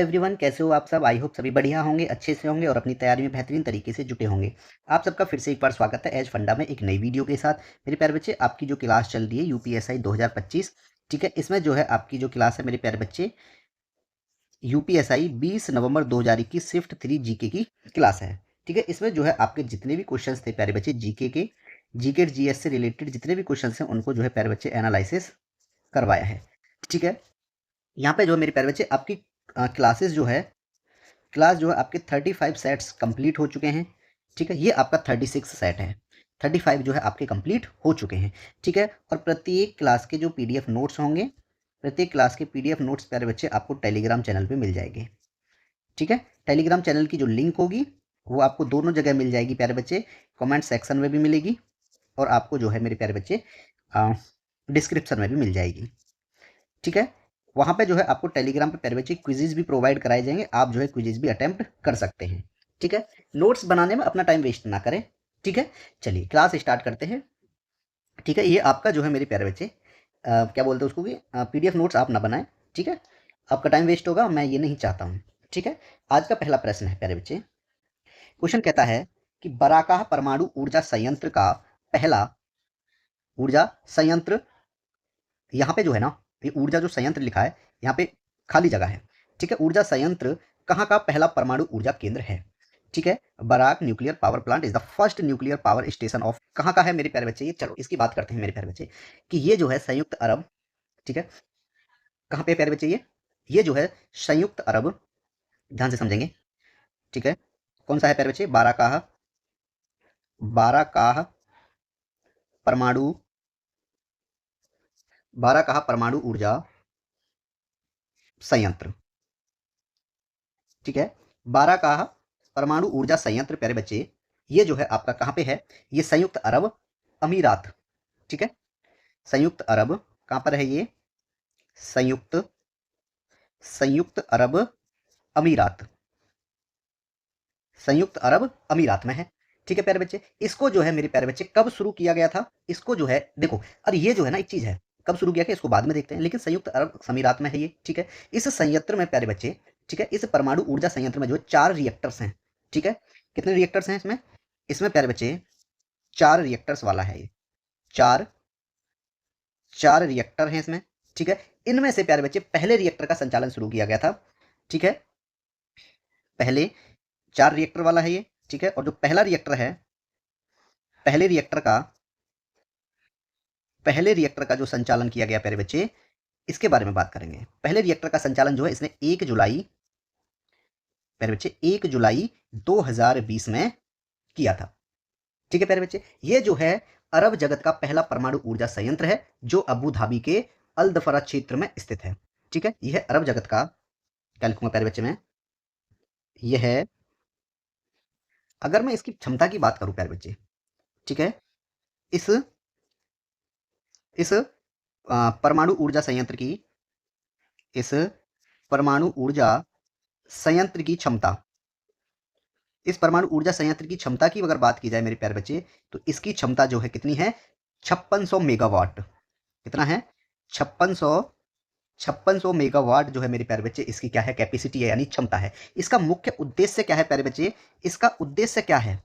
Everyone, कैसे हो आप सब। आई होप सभी बढ़िया होंगे, अच्छे से होंगे और अपनी तैयारी में बेहतरीन तरीके से जुटे होंगे। आप सबका फिर से एक बार स्वागत है एज फंडा में एक नई वीडियो के साथ। मेरे प्यारे बच्चे, आपकी जो क्लास चल रही है यूपीएसआई 2025, ठीक है, इसमें जो है आपकी जो क्लास है मेरे प्यारे बच्चे, यूपीएसआई 20 नवंबर 2021 शिफ्ट 3 जीके की क्लास है। ठीक है, इसमें जो है आपके जितने भी क्वेश्चंस थे प्यारे बच्चे जीके जीएस से रिलेटेड जितने भी क्वेश्चंस हैं उनको जो है प्यारे बच्चे एनालिसिस करवाया है। ठीक है, यहाँ पे जो है मेरे प्यारे बच्चे आपकी क्लासेस जो है क्लास जो है आपके 35 सेट्स कंप्लीट हो चुके हैं। ठीक है, ये आपका 36 सेट है। 35 जो है आपके कंप्लीट हो चुके हैं। ठीक है, और प्रत्येक क्लास के जो पीडीएफ नोट्स होंगे, प्रत्येक क्लास के पीडीएफ नोट्स प्यारे बच्चे आपको टेलीग्राम चैनल पे मिल जाएंगे। ठीक है, टेलीग्राम चैनल की जो लिंक होगी वो आपको दोनों जगह मिल जाएगी प्यारे बच्चे, कमेंट सेक्शन में भी मिलेगी और आपको जो है मेरे प्यारे बच्चे डिस्क्रिप्शन में भी मिल जाएगी। ठीक है, वहाँ पे जो है आपको टेलीग्राम पे प्यारे बच्चे क्विज़ भी प्रोवाइड कराए जाएंगे, आप जो है क्विज़ भी अटेम्प्ट कर सकते हैं। ठीक है, नोट्स बनाने में अपना टाइम वेस्ट ना करें। ठीक है, चलिए क्लास स्टार्ट करते हैं। ठीक है, ये आपका जो है मेरे प्यारे बच्चे क्या बोलते हैं उसको कि पीडीएफ नोट्स आप ना बनाएं। ठीक है, आपका टाइम वेस्ट होगा, मैं ये नहीं चाहता हूँ। ठीक है, आज का पहला प्रश्न है प्यारे बच्चे, क्वेश्चन कहता है कि बराकाह परमाणु ऊर्जा संयंत्र का पहला ऊर्जा संयंत्र, यहाँ पे जो है ना, ये ऊर्जा जो संयंत्र लिखा है यहाँ पे खाली जगह है। ठीक है, ऊर्जा संयंत्र कहाँ का पहला परमाणु ऊर्जा केंद्र है। ठीक है, Barak nuclear power plant is the first nuclear power station of, कहाँ का है मेरे प्यारे बच्चे ये। चलो इसकी बात करते हैं मेरे प्यारे बच्चे कि ये जो है संयुक्त अरब, ठीक है, कहाँ पे प्यारे बच्चे ये जो है संयुक्त अरब, ध्यान से समझेंगे। ठीक है, कौन सा है प्यारे बच्चे, बाराकाह परमाणु, बाराकाह परमाणु ऊर्जा संयंत्र। ठीक है, बाराकाह परमाणु ऊर्जा संयंत्र प्यारे बच्चे, ये जो है आपका कहाँ पे है, ये संयुक्त अरब अमीरात। ठीक है, संयुक्त अरब कहाँ पर है ये, संयुक्त संयुक्त अरब अमीरात, संयुक्त अरब अमीरात में है। ठीक है प्यारे बच्चे, इसको जो है मेरे प्यारे बच्चे कब शुरू किया गया था, इसको जो है देखो, और ये जो है ना एक चीज है, कब शुरू किया गया इसको बाद में देखते हैं, लेकिन संयुक्त अरब अमीरात में है ये। ठीक है, इस संयंत्र में प्यारे बच्चे, ठीक है, इस परमाणु ऊर्जा संयंत्र में जो है 4 रिएक्टर्स हैं। ठीक है, कितने रिएक्टर्स हैं इसमें, इसमें प्यारे बच्चे 4 रिएक्टर्स वाला है ये, चार चार रिएक्टर हैं इसमें। ठीक है, इनमें से प्यारे बच्चे पहले रिएक्टर का संचालन शुरू किया गया था। ठीक है, पहले 4 रिएक्टर वाला है ये। ठीक है, और जो पहला रिएक्टर है, पहले रिएक्टर का पहले रिएक्टर का जो संचालन किया गया प्यारे बच्चे, इसके बारे में बात करेंगे। पहले रिएक्टर का संचालन जो है इसने 1 जुलाई, प्यारे बच्चे 1 जुलाई 2020 में किया था। ठीक है प्यारे बच्चे, ये जो है अरब जगत का पहला परमाणु ऊर्जा संयंत्र है जो अबू धाबी के अल दफरा क्षेत्र में स्थित है। ठीक है, यह अरब जगत का, क्या लिखूंगा प्यारे बच्चे में, यह है, अगर मैं इसकी क्षमता की बात करूं प्यारे बच्चे, ठीक है, इस इस परमाणु ऊर्जा संयंत्र की, इस परमाणु ऊर्जा संयंत्र की क्षमता, इस परमाणु ऊर्जा संयंत्र की क्षमता की अगर बात की जाए मेरे प्यारे बच्चे, तो इसकी क्षमता जो है कितनी है, 5600 मेगावाट। कितना है, 5600 मेगावाट जो है मेरे प्यारे बच्चे, इसकी क्या है, कैपेसिटी है, यानी क्षमता है। इसका मुख्य उद्देश्य क्या है प्यारे बच्चे, इसका उद्देश्य क्या है,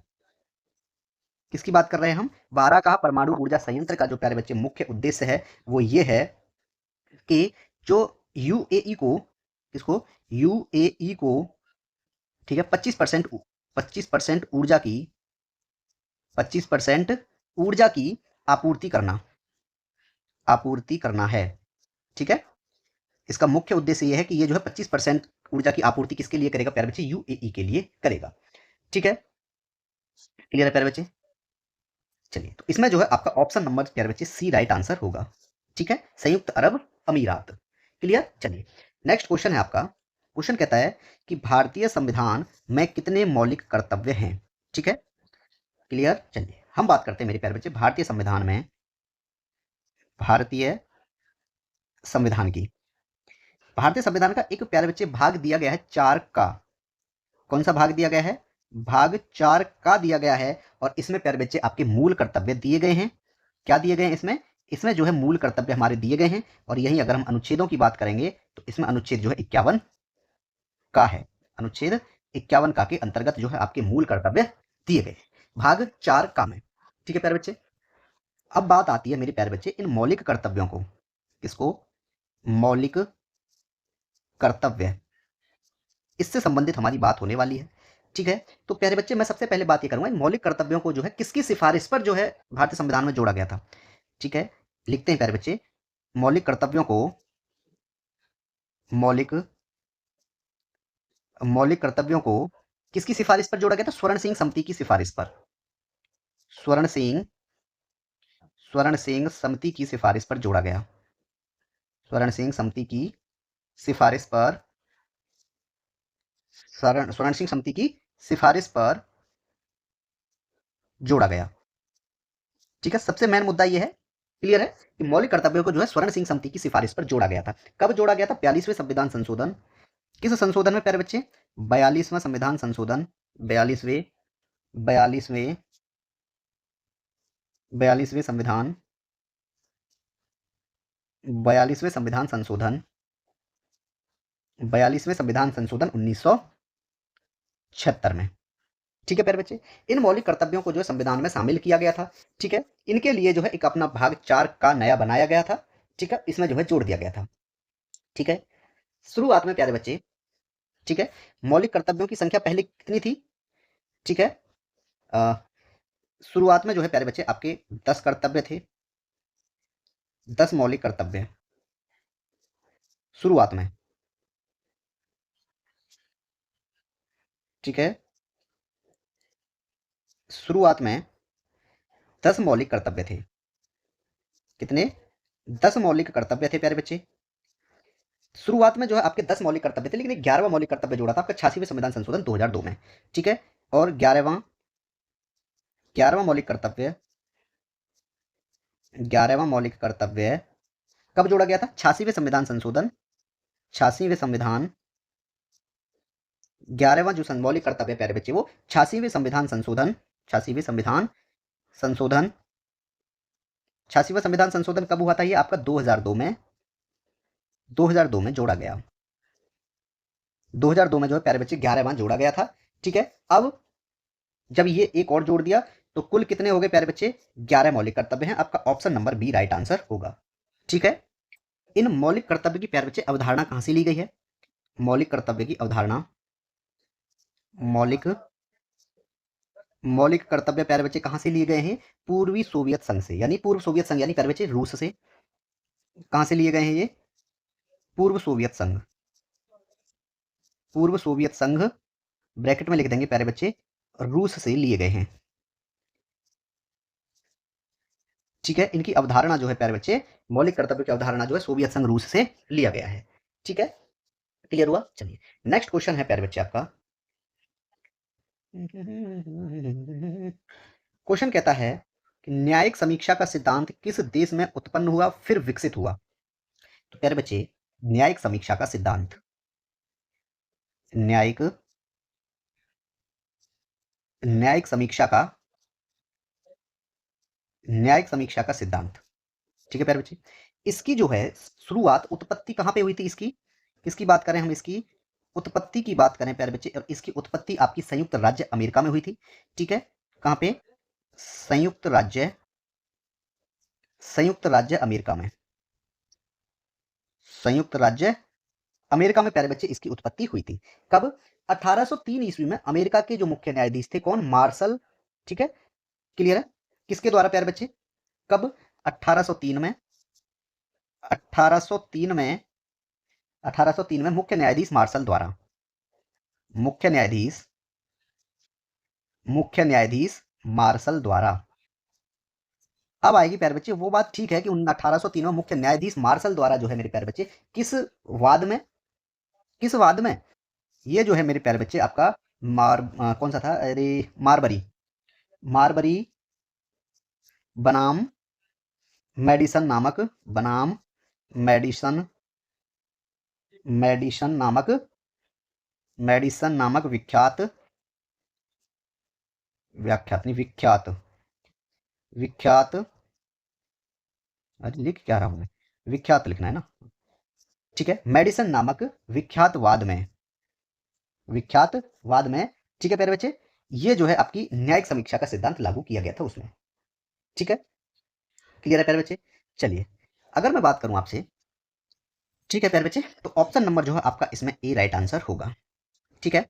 किसकी बात कर रहे हैं हम, बाराकाह परमाणु ऊर्जा संयंत्र का जो प्यारे बच्चे मुख्य उद्देश्य है वो ये है कि जो यूएई को, किसको, यूएई को, ठीक है, 25% ऊर्जा की, 25% ऊर्जा की आपूर्ति करना, आपूर्ति करना है। ठीक है, इसका मुख्य उद्देश्य यह है कि ये जो है 25% ऊर्जा की आपूर्ति किसके लिए करेगा प्यारे बच्चे, यूएई के लिए करेगा। ठीक है, क्लियर है प्यारे बच्चे। चलिए, तो इसमें जो है आपका ऑप्शन नंबर प्यारे बच्चे सी राइट आंसर होगा। ठीक है, संयुक्त अरब अमीरात। क्लियर। चलिए, नेक्स्ट क्वेश्चन है आपका, क्वेश्चन कहता है कि भारतीय संविधान में कितने मौलिक कर्तव्य हैं। ठीक है, क्लियर। चलिए हम बात करते हैं मेरे प्यारे बच्चे भारतीय संविधान में, भारतीय संविधान की, भारतीय संविधान का एक प्यारे बच्चे भाग दिया गया है 4 का। कौन सा भाग दिया गया है, भाग 4 का दिया गया है, और इसमें प्यारे बच्चे आपके मूल कर्तव्य दिए गए हैं। क्या दिए गए हैं इसमें, इसमें जो है मूल कर्तव्य हमारे दिए गए हैं, और यही अगर हम अनुच्छेदों की बात करेंगे तो इसमें अनुच्छेद जो है 51 का है। अनुच्छेद 51 का के अंतर्गत जो है आपके मूल कर्तव्य दिए गए। भाग 4 का में। ठीक है प्यारे बच्चे, अब बात आती है मेरे प्यारे बच्चे इन मौलिक कर्तव्यों को, किसको, मौलिक कर्तव्य, इससे संबंधित हमारी बात होने वाली है। ठीक है, तो प्यारे बच्चे मैं सबसे पहले बात ये करूंगा इन मौलिक कर्तव्यों को जो है किसकी सिफारिश पर जो है भारतीय संविधान में जोड़ा गया था। ठीक है, लिखते हैं प्यारे बच्चे, मौलिक कर्तव्यों को, मौलिक मौलिक कर्तव्यों को किसकी सिफारिश पर जोड़ा गया था? स्वर्ण सिंह समिति की सिफारिश पर। स्वर्ण सिंह समिति की सिफारिश पर जोड़ा गया। स्वर्ण सिंह समिति की सिफारिश पर, स्वर्ण सिंह समिति की सिफारिश पर जोड़ा गया। ठीक है, सबसे मेन मुद्दा यह है, क्लियर है, कि मौलिक कर्तव्यों को जो है स्वर्ण सिंह समिति की सिफारिश पर जोड़ा गया था। कब जोड़ा गया था? 42वें संविधान संशोधन। किस संशोधन में प्यारे बच्चे? 42वां संविधान संशोधन। 42वें 42वें 42वें संविधान 42वें संविधान संशोधन 42वें संविधान संशोधन 1976 में। ठीक है प्यारे बच्चे, इन मौलिक कर्तव्यों को जो है संविधान में शामिल किया गया था। ठीक है, इनके लिए जो है एक अपना भाग 4 का नया बनाया गया था। ठीक है, इसमें जो है जोड़ दिया गया था। ठीक है, शुरुआत में प्यारे बच्चे, ठीक है, मौलिक कर्तव्यों की संख्या पहले कितनी थी? ठीक है, शुरुआत में जो है प्यारे बच्चे आपके 10 कर्तव्य थे, 10 मौलिक कर्तव्य शुरुआत में। ठीक है, शुरुआत में 10 मौलिक कर्तव्य थे। कितने? 10 मौलिक कर्तव्य थे प्यारे बच्चे। शुरुआत में जो है आपके 10 मौलिक कर्तव्य थे, लेकिन 11वां मौलिक कर्तव्य जोड़ा था आपका 86वें संविधान संशोधन 2002 में। ठीक है, और 11वां मौलिक कर्तव्य 11वां मौलिक कर्तव्य कब जोड़ा गया था? 86वें संविधान संशोधन 86वें संविधान 11वां जो मौलिक कर्तव्य प्यारे बच्चे वो 86वें संविधान संशोधन 86वें संविधान संशोधन 86वां संविधान संशोधन कब हुआ था? ये आपका 2002 में जोड़ा गया। 2002 में जो है प्यारे बच्चे 11वां जोड़ा गया था। ठीक है, अब जब ये एक और जोड़ दिया तो कुल कितने हो गए प्यारे बच्चे? 11 मौलिक कर्तव्य हैं। आपका option number B right answer होगा। ठीक है, इन मौलिक कर्तव्य की प्यारे बच्चे अवधारणा कहां से ली गई है? मौलिक कर्तव्य की अवधारणा, मौलिक मौलिक कर्तव्य प्यारे बच्चे कहां से लिए गए हैं? पूर्वी सोवियत संघ से, यानी पूर्व सोवियत संघ यानी प्यारे बच्चे रूस से। कहां से लिए गए हैं ये? पूर्व सोवियत संघ, पूर्व सोवियत संघ ब्रैकेट में लिख देंगे प्यारे बच्चे, रूस से लिए गए हैं। ठीक है, इनकी अवधारणा जो है प्यारे बच्चे, मौलिक कर्तव्य की अवधारणा जो है सोवियत संघ रूस से लिया गया है। ठीक है, क्लियर हुआ? चलिए नेक्स्ट क्वेश्चन है प्यारे बच्चे आपका। क्वेश्चन कहता है कि न्यायिक समीक्षा का सिद्धांत किस देश में उत्पन्न हुआ फिर विकसित हुआ? तो प्यारे बच्चे, न्यायिक समीक्षा का सिद्धांत, न्यायिक न्यायिक समीक्षा का न्यायिक समीक्षा का सिद्धांत। ठीक है प्यारे बच्चे, इसकी जो है शुरुआत, उत्पत्ति कहां पे हुई थी इसकी? किसकी बात करें हम? इसकी उत्पत्ति की बात करें प्यारे बच्चे, और इसकी उत्पत्ति आपकी संयुक्त राज्य अमेरिका में हुई थी। ठीक है, कहां पे? संयुक्त राज्य अमेरिका में, संयुक्त राज्य अमेरिका में प्यारे बच्चे इसकी उत्पत्ति हुई थी। कब? 1803 ईस्वी में अमेरिका के जो मुख्य न्यायाधीश थे, कौन? मार्शल। ठीक है, क्लियर है? किसके द्वारा प्यारे बच्चे? कब? 1803 में 1803 में 1803 में मुख्य न्यायाधीश मार्शल द्वारा, मुख्य न्यायाधीश मार्शल द्वारा। अब आएगी प्यारे बच्चे वो बात, ठीक है, कि 1803 में मुख्य न्यायाधीश मार्शल द्वारा जो है मेरे प्यारे बच्चे किस वाद में, किस वाद में? ये जो है मेरे प्यारे बच्चे आपका कौन सा था? अरे मारबरी बनाम मेडिसन नामक, बनाम मेडिसन मेडिसन नामक विख्यात व्याख्यात नहीं विख्यात विख्यात, अरे लिख क्या रहा हूं मैं? विख्यात लिखना है ना। ठीक है, मेडिसन नामक विख्यात वाद में, विख्यातवाद में, ठीक है प्यारे बच्चे, ये जो है आपकी न्यायिक समीक्षा का सिद्धांत लागू किया गया था उसमें। ठीक है, क्लियर है प्यारे बच्चे। चलिए, अगर मैं बात करूं आपसे, ठीक है प्यारे बच्चे, तो ऑप्शन नंबर जो है आपका इसमें ए राइट आंसर होगा। ठीक है,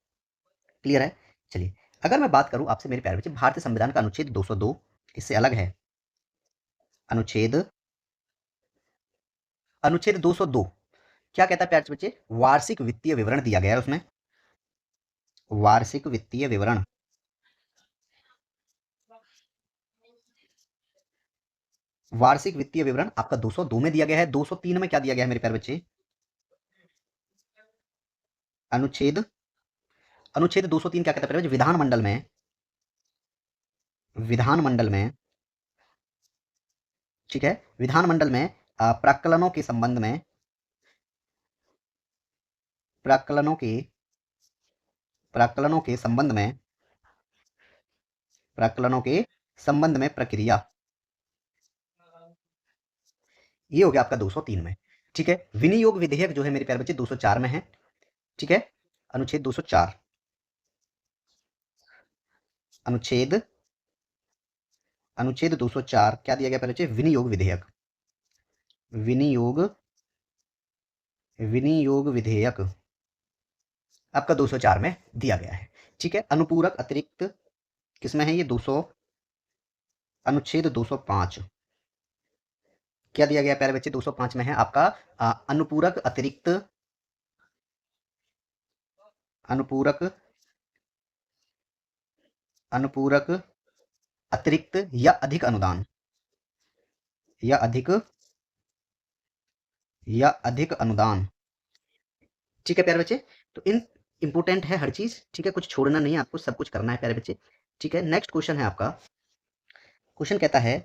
क्लियर है। चलिए, अगर मैं बात करूं आपसे मेरे प्यारे बच्चे, भारतीय संविधान का अनुच्छेद 202 इससे अलग है। अनुच्छेद अनुच्छेद 202 क्या कहता है प्यारे बच्चे? वार्षिक वित्तीय विवरण दिया गया है उसमें। वार्षिक वित्तीय विवरण, वार्षिक वित्तीय विवरण आपका 202 में दिया गया है। 203 में क्या दिया गया है मेरे प्यारे बच्चे? अनुच्छेद अनुच्छेद 203 क्या कहता है प्यारे बच्चे? विधानमंडल में, ठीक है, विधानमंडल में प्राक्कलनों के संबंध में, प्राक्कलनों के प्राक्कलनों के संबंध में, प्राक्कलनों के संबंध में प्रक्रिया, ये हो गया आपका 203 में। ठीक है, विनियोग विधेयक जो है मेरे प्यारे बच्चे 204 में है। ठीक है, अनुच्छेद 204, अनुच्छेद अनुच्छेद 204 क्या दिया गया प्यारे बच्चे? विनियोग विधेयक, विनियोग विनियोग विधेयक आपका 204 में दिया गया है। ठीक है, अनुपूरक अतिरिक्त किसमें है ये? 200, अनुच्छेद 205 क्या दिया गया प्यारे बच्चे? 205 में है आपका अनुपूरक अतिरिक्त, अनुपूरक अनुपूरक अतिरिक्त या अधिक अनुदान, या अधिक अनुदान। ठीक है प्यारे बच्चे, तो इन इंपोर्टेंट है हर चीज। ठीक है, कुछ छोड़ना नहीं है आपको, सब कुछ करना है प्यारे बच्चे। ठीक है, नेक्स्ट क्वेश्चन है आपका। क्वेश्चन कहता है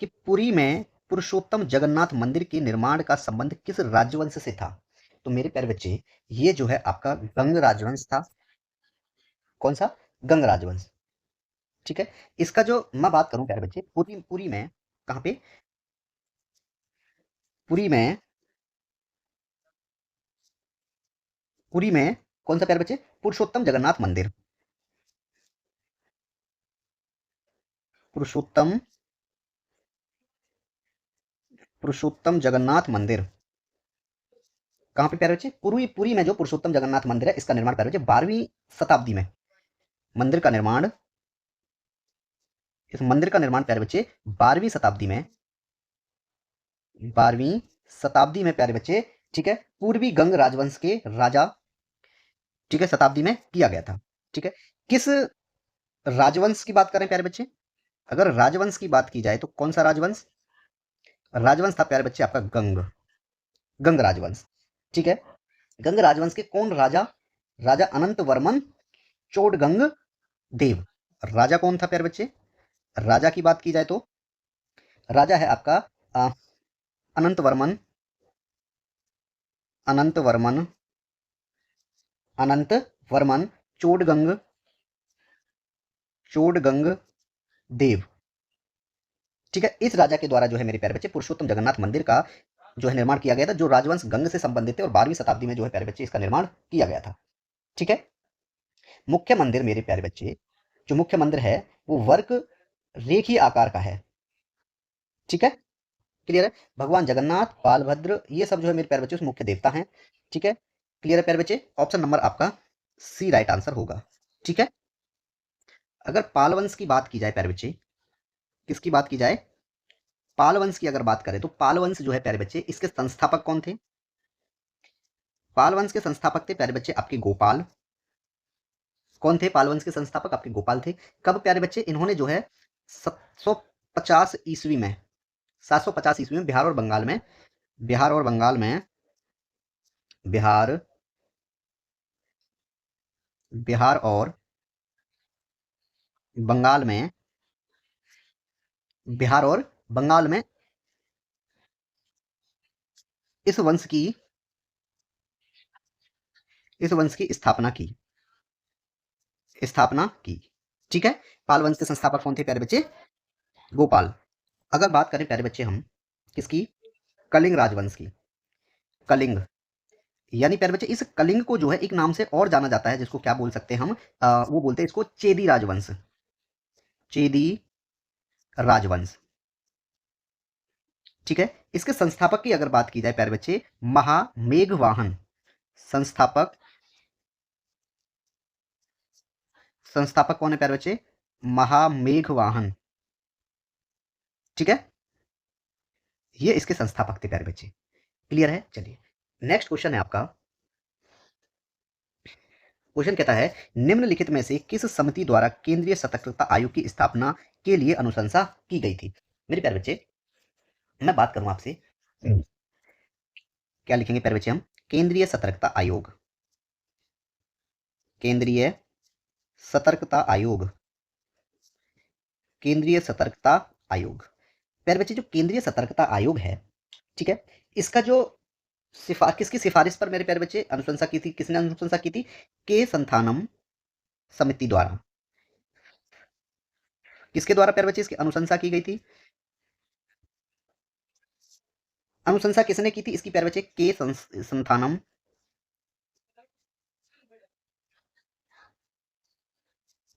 कि पुरी में पुरुषोत्तम जगन्नाथ मंदिर के निर्माण का संबंध किस राजवंश से था? तो मेरे प्यारे बच्चे, ये जो है आपका गंग राजवंश था। कौन सा? गंग राजवंश। ठीक है, इसका जो मैं बात करूं प्यारे बच्चे, पुरी पुरी में, कहां पे? पुरी में, पुरी में कौन सा प्यारे बच्चे? पुरुषोत्तम जगन्नाथ मंदिर, पुरुषोत्तम पुरुषोत्तम जगन्नाथ मंदिर कहां पे प्यारे बच्चे? पुरी पुरी में जो पुरुषोत्तम जगन्नाथ मंदिर है, इसका निर्माण प्यारे बच्चे 12वीं शताब्दी में, मंदिर का निर्माण, इस मंदिर का निर्माण प्यारे बच्चे 12वीं शताब्दी में, 12वीं शताब्दी में प्यारे बच्चे, ठीक है, पूर्वी गंग राजवंश के राजा, ठीक है, शताब्दी में किया गया था। ठीक है, किस राजवंश की बात करें प्यारे बच्चे? अगर राजवंश की बात की जाए तो कौन सा राजवंश? राजवंश था प्यारे बच्चे आपका गंग, गंग राजवंश। ठीक है, गंग राजवंश के कौन राजा? राजा अनंत वर्मन चोडगंग देव। राजा कौन था प्यारे बच्चे? राजा की बात की जाए तो राजा है आपका अनंत वर्मन, अनंत वर्मन, अनंत वर्मन चोडगंग, चोडगंग देव। ठीक है, इस राजा के द्वारा जो है मेरे प्यारे बच्चे पुरुषोत्तम जगन्नाथ मंदिर का जो है निर्माण किया गया था, जो राजवंश गंग से संबंधित है, और 12वीं शताब्दी में जो है प्यारे बच्चे इसका निर्माण किया गया था। ठीक है, मुख्य मंदिर मेरे प्यारे बच्चे, जो मुख्य मंदिर है वो वर्क रेखीय आकार का है। ठीक है, क्लियर है। भगवान जगन्नाथ, बालभद्र, ये सब जो है मेरे प्यारे बच्चे उस मुख्य देवता हैं। ठीक है, क्लियर है प्यारे बच्चे। ऑप्शन नंबर आपका सी राइट आंसर होगा। ठीक है, अगर पाल वंश की बात की जाए प्यारे बच्चे, किसकी बात की जाए? पाल वंश की अगर बात करें तो पाल वंश जो है प्यारे बच्चे, इसके संस्थापक कौन थे? पाल वंश के संस्थापक थे प्यारे बच्चे आपके गोपाल। कौन थे पाल वंश के संस्थापक? आपके गोपाल थे। कब प्यारे बच्चे? इन्होंने जो है 750 ईस्वी में, 750 ईस्वी में बिहार और बंगाल में, बिहार और बंगाल में, बिहार बिहार और बंगाल में, बिहार और बंगाल में इस वंश की, इस वंश की स्थापना की, स्थापना की। ठीक है, पाल वंश के संस्थापक कौन थे प्यारे बच्चे? गोपाल। अगर बात करें प्यारे बच्चे हम किसकी? कलिंग राजवंश की, कलिंग, यानी प्यारे बच्चे इस कलिंग को जो है एक नाम से और जाना जाता है, जिसको क्या बोल सकते हैं हम, वो बोलते हैं इसको चेदी राजवंश। चेदी राजवंश, ठीक है। इसके संस्थापक की अगर बात की जाए प्यारे बच्चे, महामेघवाहन। संस्थापक, संस्थापक कौन है प्यारे बच्चे? महामेघवाहन, ठीक है। ये इसके संस्थापक थे प्यारे बच्चे। क्लियर है? चलिए नेक्स्ट क्वेश्चन है आपका। क्वेश्चन कहता है निम्नलिखित में से किस समिति द्वारा केंद्रीय सतर्कता आयोग की स्थापना के लिए अनुशंसा की गई थी? मेरे प्यारे बच्चे, मैं बात करूं आपसे, क्या लिखेंगे प्यारे बच्चे हम? केंद्रीय सतर्कता आयोग। केंद्रीय सतर्कता आयोग, केंद्रीय सतर्कता आयोग। प्यारे बच्चे जो केंद्रीय सतर्कता आयोग है, ठीक है, इसका जो किसकी सिफारिश पर मेरे प्यारे बच्चे अनुशंसा की थी? किसने अनुशंसा की थी? के संथानम समिति द्वारा। किसके द्वारा प्यारे बच्चे इसकी अनुशंसा की गई थी? अनुशंसा किसने की थी इसकी प्यारे बच्चे? के संथानम,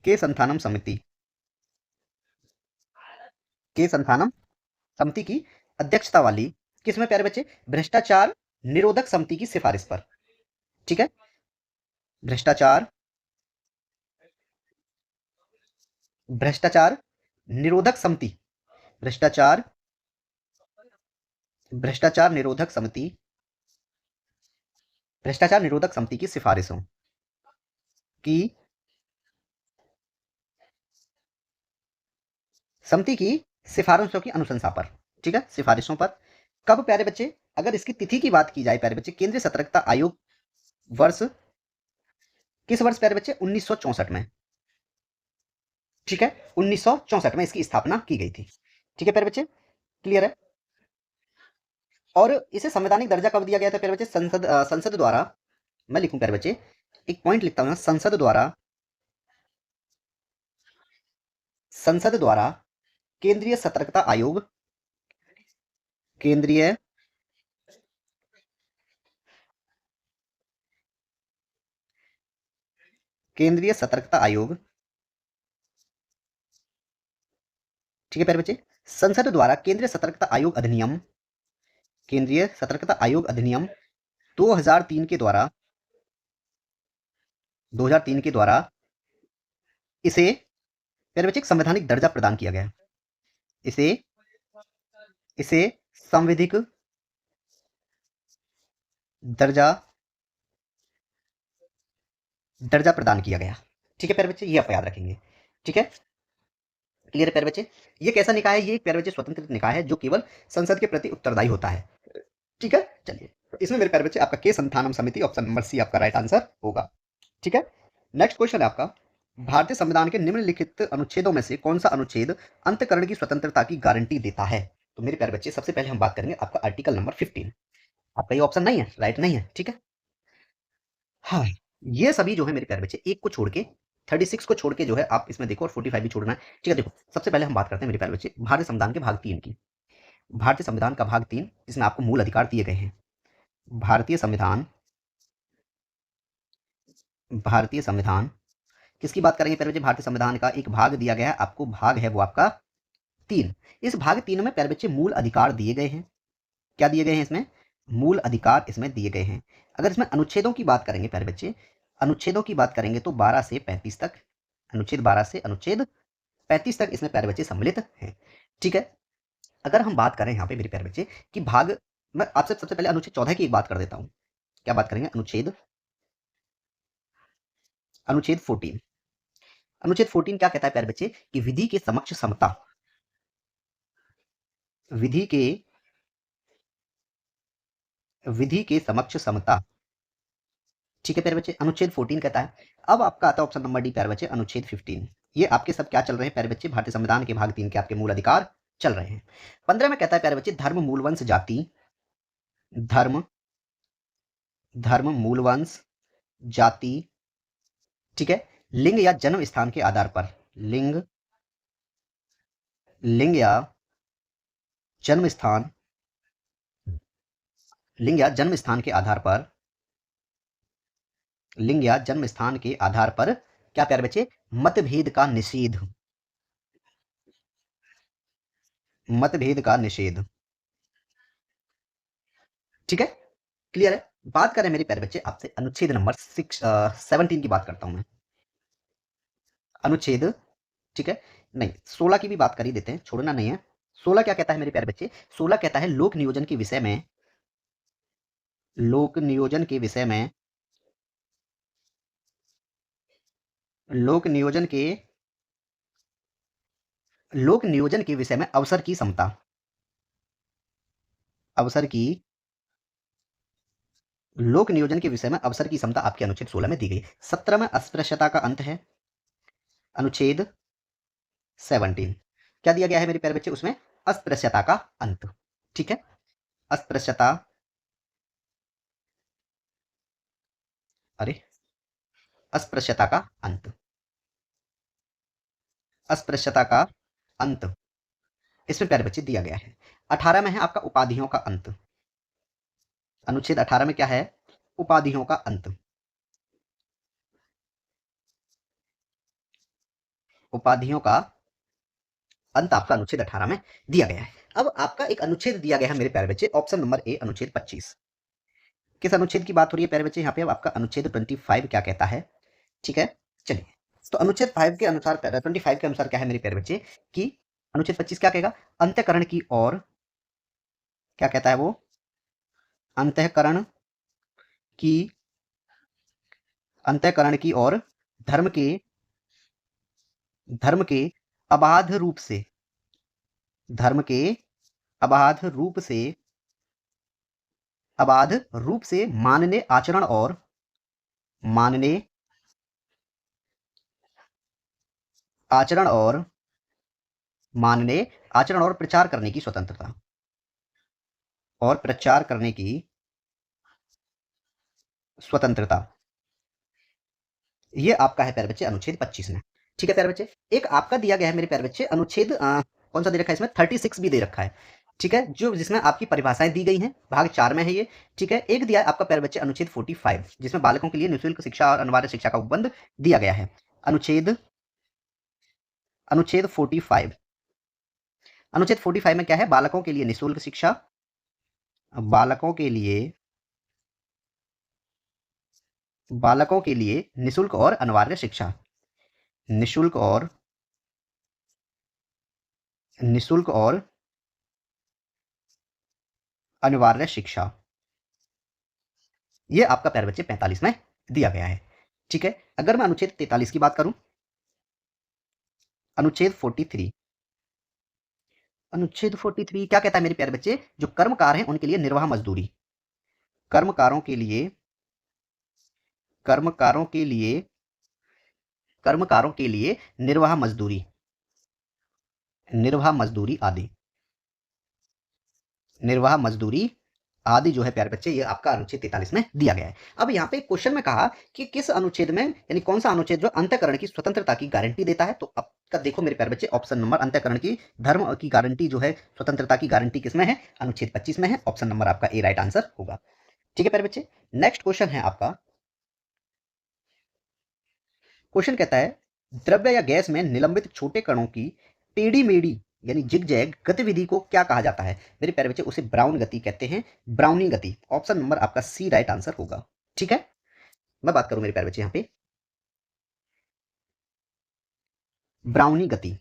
के संथानम समिति, के संथानम समिति की अध्यक्षता वाली किसमें प्यारे बच्चे? भ्रष्टाचार निरोधक समिति की सिफारिश पर, ठीक है। भ्रष्टाचार, भ्रष्टाचार निरोधक समिति, भ्रष्टाचार, भ्रष्टाचार निरोधक समिति, भ्रष्टाचार निरोधक समिति की सिफारिशों की, समिति की सिफारिशों की अनुशंसा पर, ठीक है, सिफारिशों पर। कब प्यारे बच्चे? अगर इसकी तिथि की बात की जाए प्यारे बच्चे, केंद्रीय सतर्कता आयोग वर्ष, किस वर्ष प्यारे बच्चे? 1964 में, ठीक है, 1964 में इसकी स्थापना की गई थी, ठीक है प्यारे बच्चे। क्लियर है? और इसे संवैधानिक दर्जा कब दिया गया था प्यारे बच्चे? संसद द्वारा, मैं लिखूं प्यारे बच्चे, एक पॉइंट लिखता हूं, संसद द्वारा, संसद द्वारा केंद्रीय सतर्कता आयोग, केंद्रीय केंद्रीय सतर्कता आयोग, ठीक है प्यारे बच्चे। संसद द्वारा केंद्रीय सतर्कता आयोग अधिनियम, केंद्रीय सतर्कता आयोग अधिनियम 2003 के द्वारा, 2003 के द्वारा इसे प्यारे बच्चे एक संवैधानिक दर्जा प्रदान किया गया। इसे, इसे संविधिक दर्जा, दर्जा प्रदान किया गया, ठीक है प्यारे बच्चे, ये आप याद रखेंगे, ठीक है। क्लियर है प्यारे बच्चे? ये कैसा निकाय है? ये एक प्यारे बच्चे स्वतंत्र निकाय है जो केवल संसद के प्रति उत्तरदायी होता है, ठीक है। चलिए, तो इसमें मेरे प्यारे बच्चे आपका के संथानम समिति, ऑप्शन नंबर सी आपका राइट आंसर होगा, ठीक है। नेक्स्ट क्वेश्चन है आपका, भारतीय संविधान के निम्नलिखित अनुच्छेदों में से कौन सा अनुच्छेद अंतकरण की स्वतंत्रता की गारंटी देता है? तो मेरे प्यारे बच्चे सबसे पहले हम बात करेंगे आपका आर्टिकल नंबर 15। आपका ये ऑप्शन नहीं है, राइट नहीं है, ठीक है। हाँ, ये सभी जो है मेरे प्यारे बच्चे, एक को छोड़ के, 36 को छोड़ के जो है आप इसमें देखो, और 45 भी छोड़ना है, ठीक है। देखो सबसे पहले हम बात करते हैं मेरे प्यारे बच्चे भारतीय संविधान के भाग 3 की। भारतीय संविधान का भाग 3, जिसमें आपको मूल अधिकार दिए गए हैं। भारतीय संविधान, भारतीय संविधान किसकी बात करेंगे प्यारे बच्चे? भारतीय संविधान का एक भाग दिया गया है आपको, भाग है वो आपका 3। इस भाग 3 में प्यारे बच्चे मूल अधिकार दिए गए हैं। क्या दिए गए हैं इसमें? मूल अधिकार इसमें दिए गए हैं। अगर इसमें अनुच्छेदों की बात करेंगे प्यारे बच्चे, अनुच्छेदों की बात करेंगे तो 12 से 35 तक, अनुच्छेद 12 से अनुच्छेद 35 तक इसमें प्यारे बच्चे सम्मिलित हैं, ठीक है। अगर हम बात करें यहाँ पे मेरे प्यारे बच्चे कि भाग, मैं आपसे सबसे पहले अनुच्छेद 14 की एक बात कर देता हूँ। क्या बात करेंगे? अनुच्छेद, अनुच्छेद 14। अनुच्छेद 14 क्या कहता है प्यारे बच्चे? कि विधि के समक्ष समता, विधि के, विधि के समक्ष समता, ठीक है प्यारे बच्चे, अनुच्छेद 14 कहता है। अब आपका आता है ऑप्शन नंबर डी प्यारे बच्चे, अनुच्छेद 15। ये आपके सब क्या चल रहे हैं प्यारे बच्चे? भारतीय संविधान के भाग 3 के आपके मूल अधिकार चल रहे हैं। 15 में कहता है प्यारे बच्चे धर्म, मूल वंश, जाति, धर्म, धर्म, मूल वंश, जाति, ठीक है, लिंग या जन्म स्थान के आधार पर, लिंग, लिंग या जन्म स्थान, लिंग या जन्म स्थान के आधार पर लिंग या जन्म स्थान के आधार पर क्या प्यारे बच्चे, मतभेद का निषेध, मतभेद का निषेध। ठीक है, क्लियर है। बात करें मेरे प्यारे बच्चे आपसे अनुच्छेद नंबर 17 की बात करता हूं मैं। अनुच्छेद, ठीक है, नहीं 16 की भी बात कर ही देते हैं, छोड़ना नहीं है। 16 क्या कहता है मेरे प्यारे बच्चे, 16 कहता है लोक नियोजन के विषय में, लोक नियोजन के विषय में, लोक नियोजन के, लोक नियोजन के विषय में अवसर की समता, अवसर की, लोक नियोजन के विषय में अवसर की समता आपके अनुच्छेद 16 में दी गई। 17 में अस्पृश्यता का अंत है, अनुच्छेद 17 क्या दिया गया है मेरे प्यारे बच्चे उसमें, अस्पृश्यता का अंत। ठीक है, अस्पृश्यता, अरे अस्पृश्यता का अंत, अस्पृश्यता का अंत इसमें प्यारे बच्चे दिया गया है। 18 में है आपका उपाधियों का अंत, अनुच्छेद 18 में क्या है, उपाधियों का अंत, उपाधियों का अंत आपका अनुच्छेद 18 में दिया गया है। अब आपका एक अनुच्छेद दिया गया है मेरे प्यारे बच्चे, ऑप्शन नंबर ए अनुच्छेद 25। किस अनुच्छेद की बात हो रही है प्यारे बच्चे यहाँ पे, अब आपका अनुच्छेद 25 क्या कहता है। ठीक है, चलिए, तो अनुच्छेद 5 के अनुसार, 25 के अनुसार क्या है मेरे प्यारे बच्चे कि अनुच्छेद 25 क्या कहेगा, अंतःकरण की ओर, क्या कहता है वो, अंतःकरण की, अंतःकरण की ओर धर्म के, धर्म के अबाध रूप से, धर्म के अबाध रूप से, अबाध रूप से मानने आचरण और, मानने आचरण और, मानने आचरण और प्रचार करने की स्वतंत्रता, और प्रचार करने की स्वतंत्रता, ये आपका है प्यारे बच्चे अनुच्छेद 25 में। ठीक है प्यारे बच्चे, एक आपका दिया गया है मेरे प्यारे बच्चे अनुच्छेद कौन सा दे रखा है इसमें, 36 भी दे रखा है। ठीक है, जो जिसमें आपकी परिभाषाएं दी गई हैं, भाग 4 में है ये। ठीक है, एक दिया है आपका प्यारे बच्चे अनुच्छेद 45, जिसमें बालकों के लिए निःशुल्क शिक्षा और अनिवार्य शिक्षा का उपबंध दिया गया है। अनुच्छेद, अनुच्छेद 45, अनुच्छेद 45 में क्या है, बालकों के लिए निःशुल्क शिक्षा, बालकों के लिए, बालकों के लिए निःशुल्क और अनिवार्य शिक्षा, निःशुल्क और, निःशुल्क और अनिवार्य शिक्षा, ये आपका प्यारे बच्चे 45 में दिया गया है। ठीक है, अगर मैं अनुच्छेद 43 की बात करूं, अनुच्छेद 43, अनुच्छेद 43 क्या कहता है मेरे प्यारे बच्चे, जो कर्मकार हैं उनके लिए निर्वाह मजदूरी, कर्मकारों के लिए, कर्मकारों के लिए, कर्मकारों के लिए निर्वाह मजदूरी, निर्वाह मजदूरी आदि, निर्वाह मजदूरी आदि जो है प्यारे बच्चे, ये आपका अनुच्छेद 43 में दिया गया है। अब यहाँ पे क्वेश्चन में कहा कि किस अनुच्छेद में, यानी कौन सा अनुच्छेद जो अंतःकरण की स्वतंत्रता की गारंटी देता है, तो आपका देखो मेरे प्यारे बच्चे ऑप्शन नंबर, अंतःकरण की धर्म की गारंटी जो है, स्वतंत्रता की गारंटी किसमें है, अनुच्छेद 25 में है। ऑप्शन नंबर आपका ए राइट आंसर होगा। ठीक है प्यारे बच्चे, नेक्स्ट क्वेश्चन है आपका, क्वेश्चन कहता है द्रव्य या गैस में निलंबित छोटे कणों की टेढ़ी मेढ़ी यानी जिगजैग गतिविधि को क्या कहा जाता है मेरे प्यारे बच्चे, उसे ब्राउन गति कहते हैं, ब्राउनी गति। ऑप्शन नंबर आपका सी राइट आंसर होगा। ठीक है, मैं बात करूं मेरे प्यारे बच्चे यहाँ पे, ब्राउनी गति,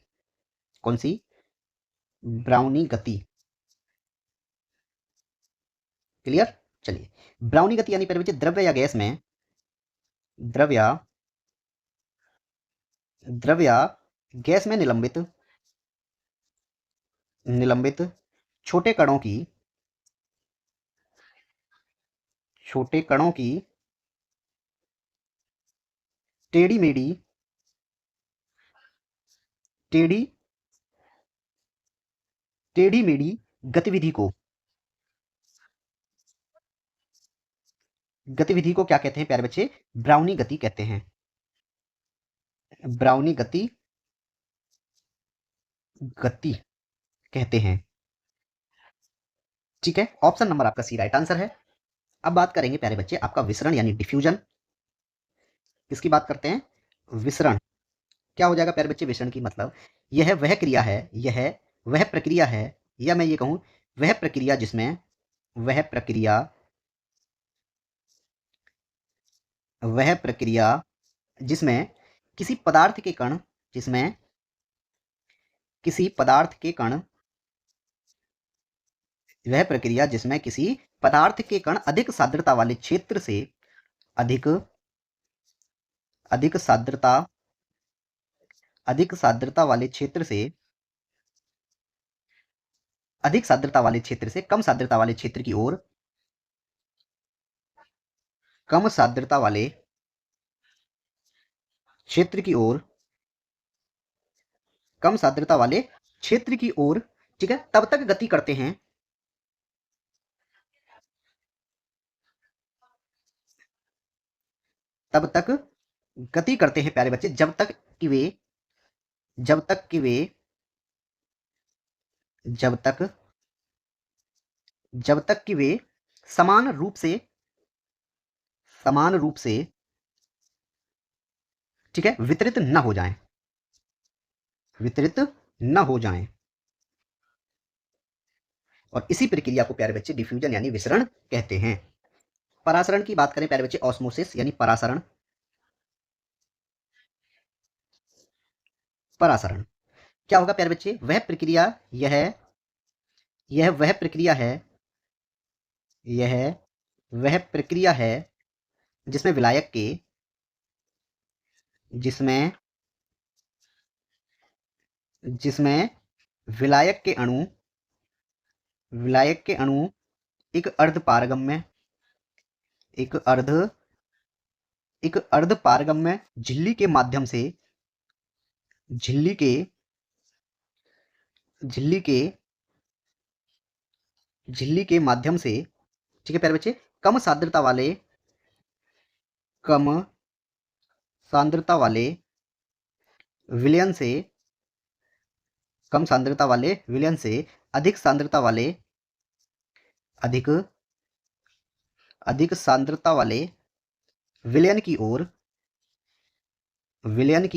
कौन सी, ब्राउनी गति, क्लियर। चलिए, ब्राउनी गति यानी प्यारे बच्चे द्रव्य या गैस में, द्रव्य, द्रव्य गैस में निलंबित, निलंबित छोटे कणों की, छोटे कणों की टेढ़ी मेढ़ी, टेढ़ी, टेढ़ी मेढ़ी गतिविधि को, गतिविधि को क्या कहते हैं प्यारे बच्चे, ब्राउनी गति कहते हैं, ब्राउनी गति, गति कहते हैं। ठीक है, ऑप्शन नंबर आपका सी राइट आंसर है। अब बात करेंगे प्यारे बच्चे आपका विसरण यानी डिफ्यूजन, किसकी बात करते हैं? विसरण। क्या हो जाएगा प्यारे बच्चे विसरण की मतलब? यह वह क्रिया है, यह वह प्रक्रिया है, या मैं ये कहूं वह प्रक्रिया जिसमें वह प्रक्रिया वह प्रक्रिया जिसमें किसी पदार्थ के कण जिसमें किसी पदार्थ के कण वह प्रक्रिया जिसमें किसी पदार्थ के कण अधिक सांद्रता वाले क्षेत्र से अधिक अधिक सांद्रता अधिक सांद्रता वाले क्षेत्र से अधिक सांद्रता वाले क्षेत्र से कम सांद्रता वाले क्षेत्र की ओर कम सांद्रता वाले क्षेत्र की ओर कम सांद्रता वाले क्षेत्र की ओर, ठीक है, तब तक गति करते हैं तब तक गति करते हैं प्यारे बच्चे जब तक कि वे जब तक जब तक कि वे समान रूप से ठीक है वितरित न हो जाएं, वितरित न हो जाएं। और इसी प्रक्रिया को प्यारे बच्चे डिफ्यूजन यानी विसरण कहते हैं। परासरण की बात करें प्यारे बच्चे, ऑस्मोसिस यानी परासरण। परासरण क्या होगा प्यारे बच्चे? वह प्रक्रिया यह वह प्रक्रिया है यह वह प्रक्रिया है जिसमें विलायक के जिसमें जिसमें विलायक के अणु एक अर्ध पारगम्य एक अर्ध एक अर्ध पारगम्य झिल्ली के माध्यम से झिल्ली के झिल्ली के झिल्ली के माध्यम से, ठीक है प्यारे बच्चे, कम सांद्रता वाले विलयन से कम सांद्रता वाले विलयन से अधिक सांद्रता वाले अधिक अधिक सांद्रता वाले विलयन की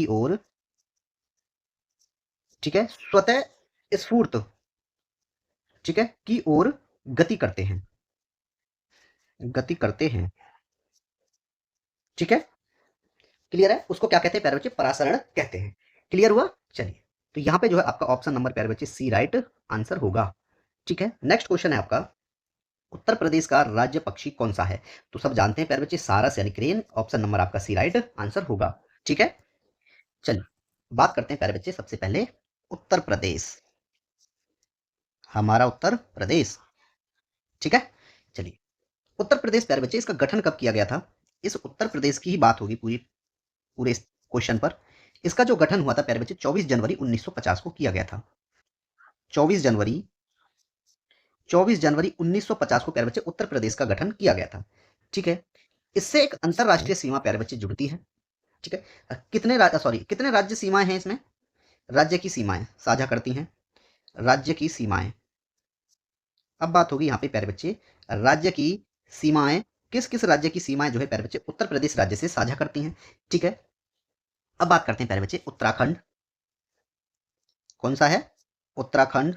ओर, ठीक है, स्वतः स्फूर्त, ठीक है, की ओर गति करते हैं, ठीक है, क्लियर है? उसको क्या कहते हैं प्यारे बच्चे? परासरण कहते हैं। क्लियर हुआ? चलिए, तो यहां पे जो है आपका ऑप्शन नंबर प्यारे बच्चे सी राइट आंसर होगा। ठीक है, नेक्स्ट क्वेश्चन है आपका, उत्तर प्रदेश का राज्य पक्षी कौन सा है? तो सब जानते हैं प्यारे बच्चे सारस यानी क्रेन, ऑप्शन नंबर आपका सी राइट आंसर होगा। ठीक है, चलिए बात करते हैं प्यारे बच्चे सबसे पहले उत्तर प्रदेश, हमारा उत्तर प्रदेश। ठीक है, चलिए उत्तर प्रदेश प्यारे बच्चे इसका गठन कब किया गया था? इस उत्तर प्रदेश की ही बात होगी पूरे इस क्वेश्चन पर। इसका जो गठन हुआ था प्यारे बच्चे 24 जनवरी 1950 को किया गया था। 24 जनवरी 1950 को प्यारे बच्चे उत्तर प्रदेश का गठन किया गया था। ठीक है, इससे एक अंतरराष्ट्रीय सीमा प्यारे बच्चे जुड़ती है। ठीक है, कितने राज्य सीमाएं हैं इसमें? राज्य की सीमाएं साझा करती हैं, राज्य की सीमाएं। अब बात होगी यहाँ पे प्यारे बच्चे राज्य की सीमाएं, किस किस राज्य की सीमाएं जो है प्यारे बच्चे उत्तर प्रदेश राज्य से साझा करती हैं। ठीक है, अब बात करते हैं प्यारे बच्चे उत्तराखंड, कौन सा है? उत्तराखंड।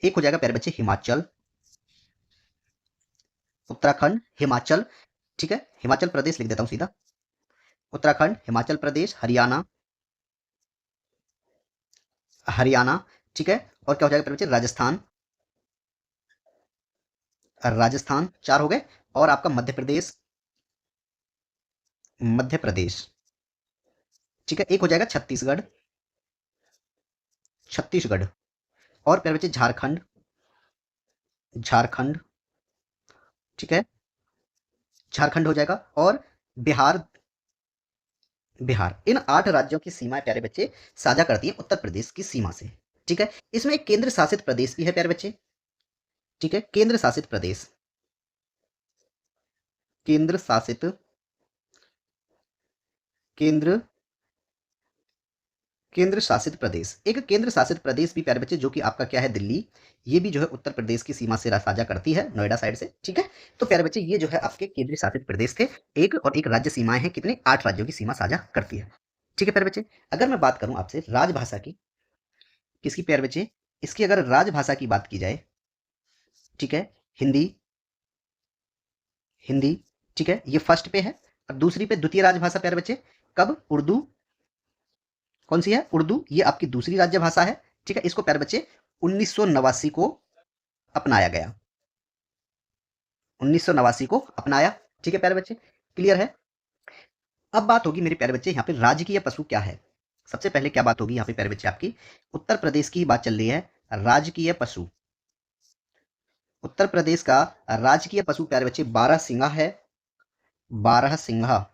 एक हो जाएगा प्यारे बच्चे हिमाचल, उत्तराखंड हिमाचल, ठीक है, हिमाचल प्रदेश लिख देता हूं सीधा, उत्तराखंड, हिमाचल प्रदेश, हरियाणा, हरियाणा, ठीक है, और क्या हो जाएगा प्यारे बच्चे? राजस्थान, राजस्थान, चार हो गए, और आपका मध्य प्रदेश, मध्य प्रदेश, ठीक है, एक हो जाएगा छत्तीसगढ़, छत्तीसगढ़, और प्यारे बच्चे झारखंड, झारखंड, ठीक है, झारखंड हो जाएगा, और बिहार, बिहार। इन 8 राज्यों की सीमाएं प्यारे बच्चे साझा करती हैं उत्तर प्रदेश की सीमा से। ठीक है, इसमें एक केंद्र शासित प्रदेश भी है प्यारे बच्चे। ठीक है, केंद्र शासित प्रदेश, केंद्र शासित केंद्र केंद्र शासित प्रदेश, एक केंद्र शासित प्रदेश भी प्यारे बच्चे जो कि आपका क्या है दिल्ली, ये भी जो है उत्तर प्रदेश की सीमा से साझा करती है नोएडा साइड से, ठीक है। तो प्यारे बच्चे ये जो है आपके केंद्रीय शासित प्रदेश थे, एक और एक राज्य सीमाएं हैं, कितने 8 राज्यों की सीमा साझा करती है, ठीक है प्यारे बच्चे। अगर मैं बात करूं आपसे राजभाषा की, किसकी प्यारे बच्चे, इसकी अगर राजभाषा की बात की जाए, ठीक है, हिंदी, हिंदी, ठीक है, ये फर्स्ट पे है। और दूसरी पे द्वितीय राजभाषा प्यारे बच्चे कब, उर्दू, कौन सी है, उर्दू, ये आपकी दूसरी राज्य भाषा है, ठीक है। इसको प्यारे बच्चे 1989 को अपनाया गया, 1989 को अपनाया, ठीक है प्यारे बच्चे, क्लियर है। अब बात होगी मेरे प्यारे बच्चे यहाँ पे राजकीय पशु क्या है। सबसे पहले क्या बात होगी यहाँ पे प्यारे बच्चे आपकी, उत्तर प्रदेश की बात चल रही है, राजकीय पशु, उत्तर प्रदेश का राजकीय पशु प्यारे बच्चे 12 सिंगा है, 12 सिंगा,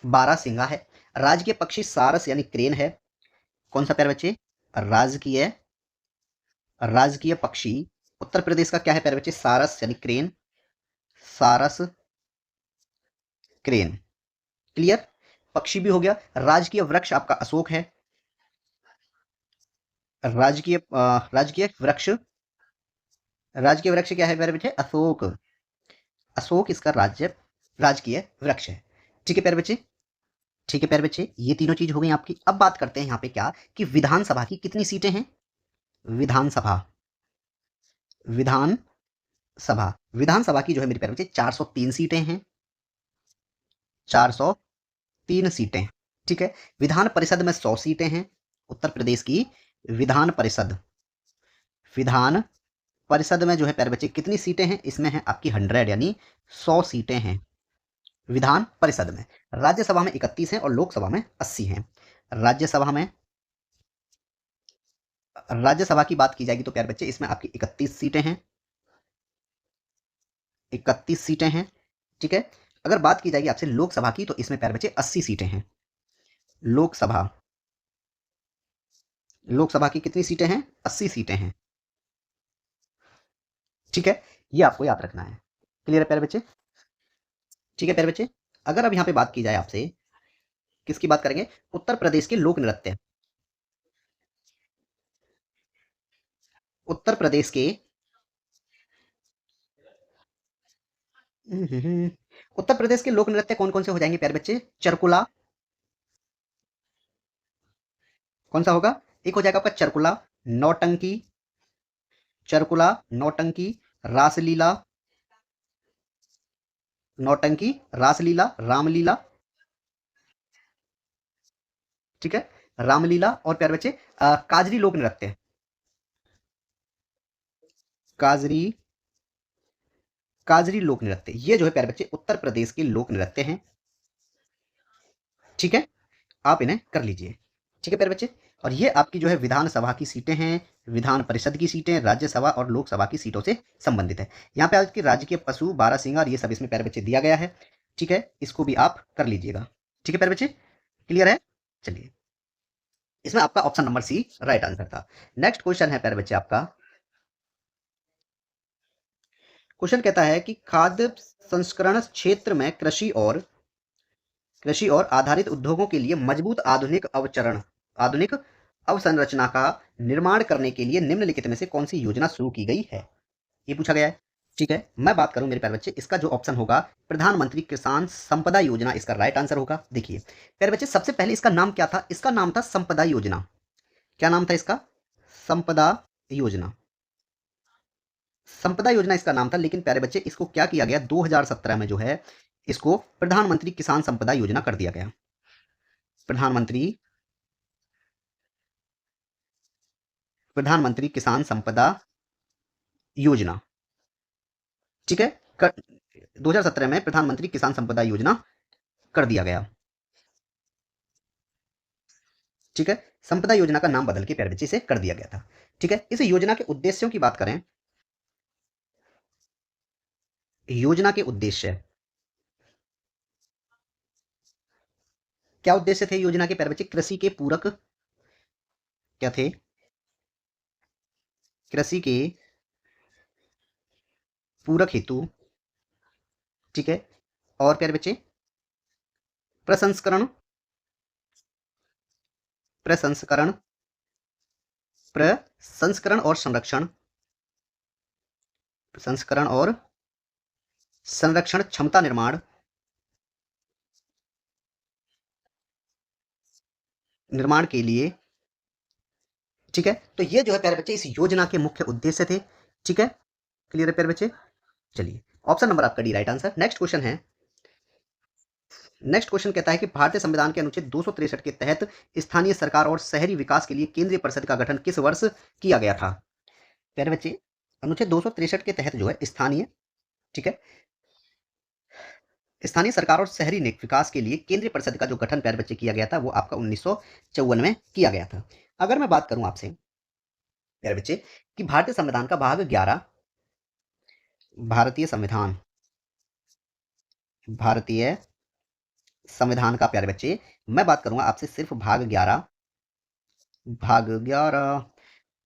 12 सिंगा है। राजकीय पक्षी सारस यानी क्रेन है, कौन सा प्यारे बच्चे, राजकीय, राजकीय पक्षी उत्तर प्रदेश का क्या है प्यारे बच्चे, सारस यानी क्रेन, सारस, क्रेन, क्लियर, पक्षी भी हो गया। राजकीय वृक्ष आपका अशोक है, राजकीय राजकीय वृक्ष, राजकीय वृक्ष क्या है प्यारे बच्चे, अशोक, अशोक इसका राज्य राजकीय वृक्ष है, ठीक है प्यारे बच्चे, ठीक है प्यारे बच्चे, ये तीनों चीज हो गई आपकी। अब बात करते हैं यहाँ पे क्या कि विधानसभा की कितनी सीटें हैं, विधानसभा, विधानसभा, विधानसभा की जो है मेरे प्यारे बच्चे 403 सीटें हैं, 403 सीटें, ठीक है। विधान परिषद में 100 सीटें हैं, उत्तर प्रदेश की विधान परिषद, विधान परिषद में जो है प्यारे बच्चे कितनी सीटें हैं, इसमें है आपकी 100 यानी 100 सीटें हैं विधान परिषद में। राज्यसभा में 31 हैं और लोकसभा में 80 हैं। राज्यसभा में, राज्यसभा की बात की जाएगी तो प्यारे बच्चे इसमें आपकी 31 सीटें हैं, 31 सीटें हैं, ठीक है। अगर बात की जाएगी आपसे लोकसभा की तो इसमें प्यारे बच्चे 80 सीटें हैं, लोकसभा, लोकसभा की कितनी सीटें हैं, 80 सीटें हैं, ठीक है। ये आपको याद रखना है, क्लियर है प्यारे बच्चे, ठीक है प्यारे बच्चे। अगर अब यहाँ पे बात की जाए आपसे, किसकी बात करेंगे, उत्तर प्रदेश के लोक नृत्य, उत्तर प्रदेश के उत्तर प्रदेश के लोक नृत्य कौन कौन से हो जाएंगे प्यारे बच्चे, चरकुला, कौन सा होगा, एक हो जाएगा आपका चरकुला, नौटंकी, चरकुला, नौटंकी, रासलीला, नौटंकी, रासलीला, रामलीला, ठीक है, रामलीला। और प्यारे बच्चे काजरी लोक नृत्य, काजरी, काजरी लोक नृत्य, ये जो है प्यारे बच्चे उत्तर प्रदेश के लोक नृत्य हैं, ठीक है, आप इन्हें कर लीजिए, ठीक है प्यारे बच्चे। और ये आपकी जो है विधानसभा की सीटें हैं, विधान परिषद की सीटें, राज्यसभा और लोकसभा की सीटों से संबंधित है। यहाँ पे आपके राज्य के पशु, बारहसिंगा और ये सब इसमें प्यारे बच्चे दिया गया है, ठीक है, इसको भी आप कर लीजिएगा, ठीक है प्यारे बच्चे, क्लियर है। चलिए, इसमें आपका option number C right answer था। नेक्स्ट क्वेश्चन है प्यारे बच्चे आपका, क्वेश्चन कहता है कि खाद्य संस्करण क्षेत्र में कृषि और आधारित उद्योगों के लिए मजबूत आधुनिक अवचरण, आधुनिक अवसंरचना का निर्माण करने के लिए निम्नलिखित में से कौन सी योजना शुरू की गई है, ये पूछा गया है, ठीक है। मैं बात करूं मेरे प्यारे बच्चे, इसका जो ऑप्शन होगा प्रधानमंत्री किसान संपदा योजना, इसका राइट आंसर होगा। देखिए प्यारे बच्चे, सबसे पहले इसका नाम क्या था, इसका नाम था संपदा योजना, क्या नाम था इसका, संपदा योजना, संपदा योजना इसका नाम था। लेकिन प्यारे बच्चे इसको क्या किया गया 2017 में जो है, इसको प्रधानमंत्री किसान संपदा योजना कर दिया गया, प्रधानमंत्री, प्रधानमंत्री किसान संपदा योजना, ठीक है, 2017 में प्रधानमंत्री किसान संपदा योजना कर दिया गया, ठीक है। संपदा योजना का नाम बदल के प्यारे बच्चे से कर दिया गया था, ठीक है। इस योजना के उद्देश्यों की बात करें, योजना के उद्देश्य, क्या उद्देश्य थे योजना के प्यारे बच्चे, कृषि के पूरक, क्या थे, कृषि के पूरक हेतु, ठीक है। और प्यारे बच्चे प्रसंस्करण, प्रसंस्करण, प्रसंस्करण और संरक्षण, प्रसंस्करण और संरक्षण क्षमता निर्माण, निर्माण के लिए। ठीक है, तो ये जो है प्यारे बच्चे इस योजना के मुख्य उद्देश्य थे। ठीक है, क्लियर है प्यारे बच्चे। चलिए, ऑप्शन नंबर आपका D right answer. Next question है, नेक्स्ट क्वेश्चन कहता है कि भारतीय संविधान के अनुच्छेद 263 के तहत स्थानीय सरकार और शहरी विकास के लिए केंद्रीय परिषद का गठन किस वर्ष किया गया था? प्यारे बच्चे, अनुच्छेद 263 के तहत जो है स्थानीय, ठीक है, स्थानीय सरकार और शहरी विकास के लिए केंद्रीय परिषद का जो गठन प्यारे बच्चे किया गया था वो आपका 1954 में किया गया था। अगर मैं बात करूं आपसे प्यारे बच्चे कि भारतीय संविधान का भाग 11, भारतीय संविधान, भारतीय संविधान का प्यारे बच्चे मैं बात करूंगा आपसे सिर्फ भाग 11, भाग 11,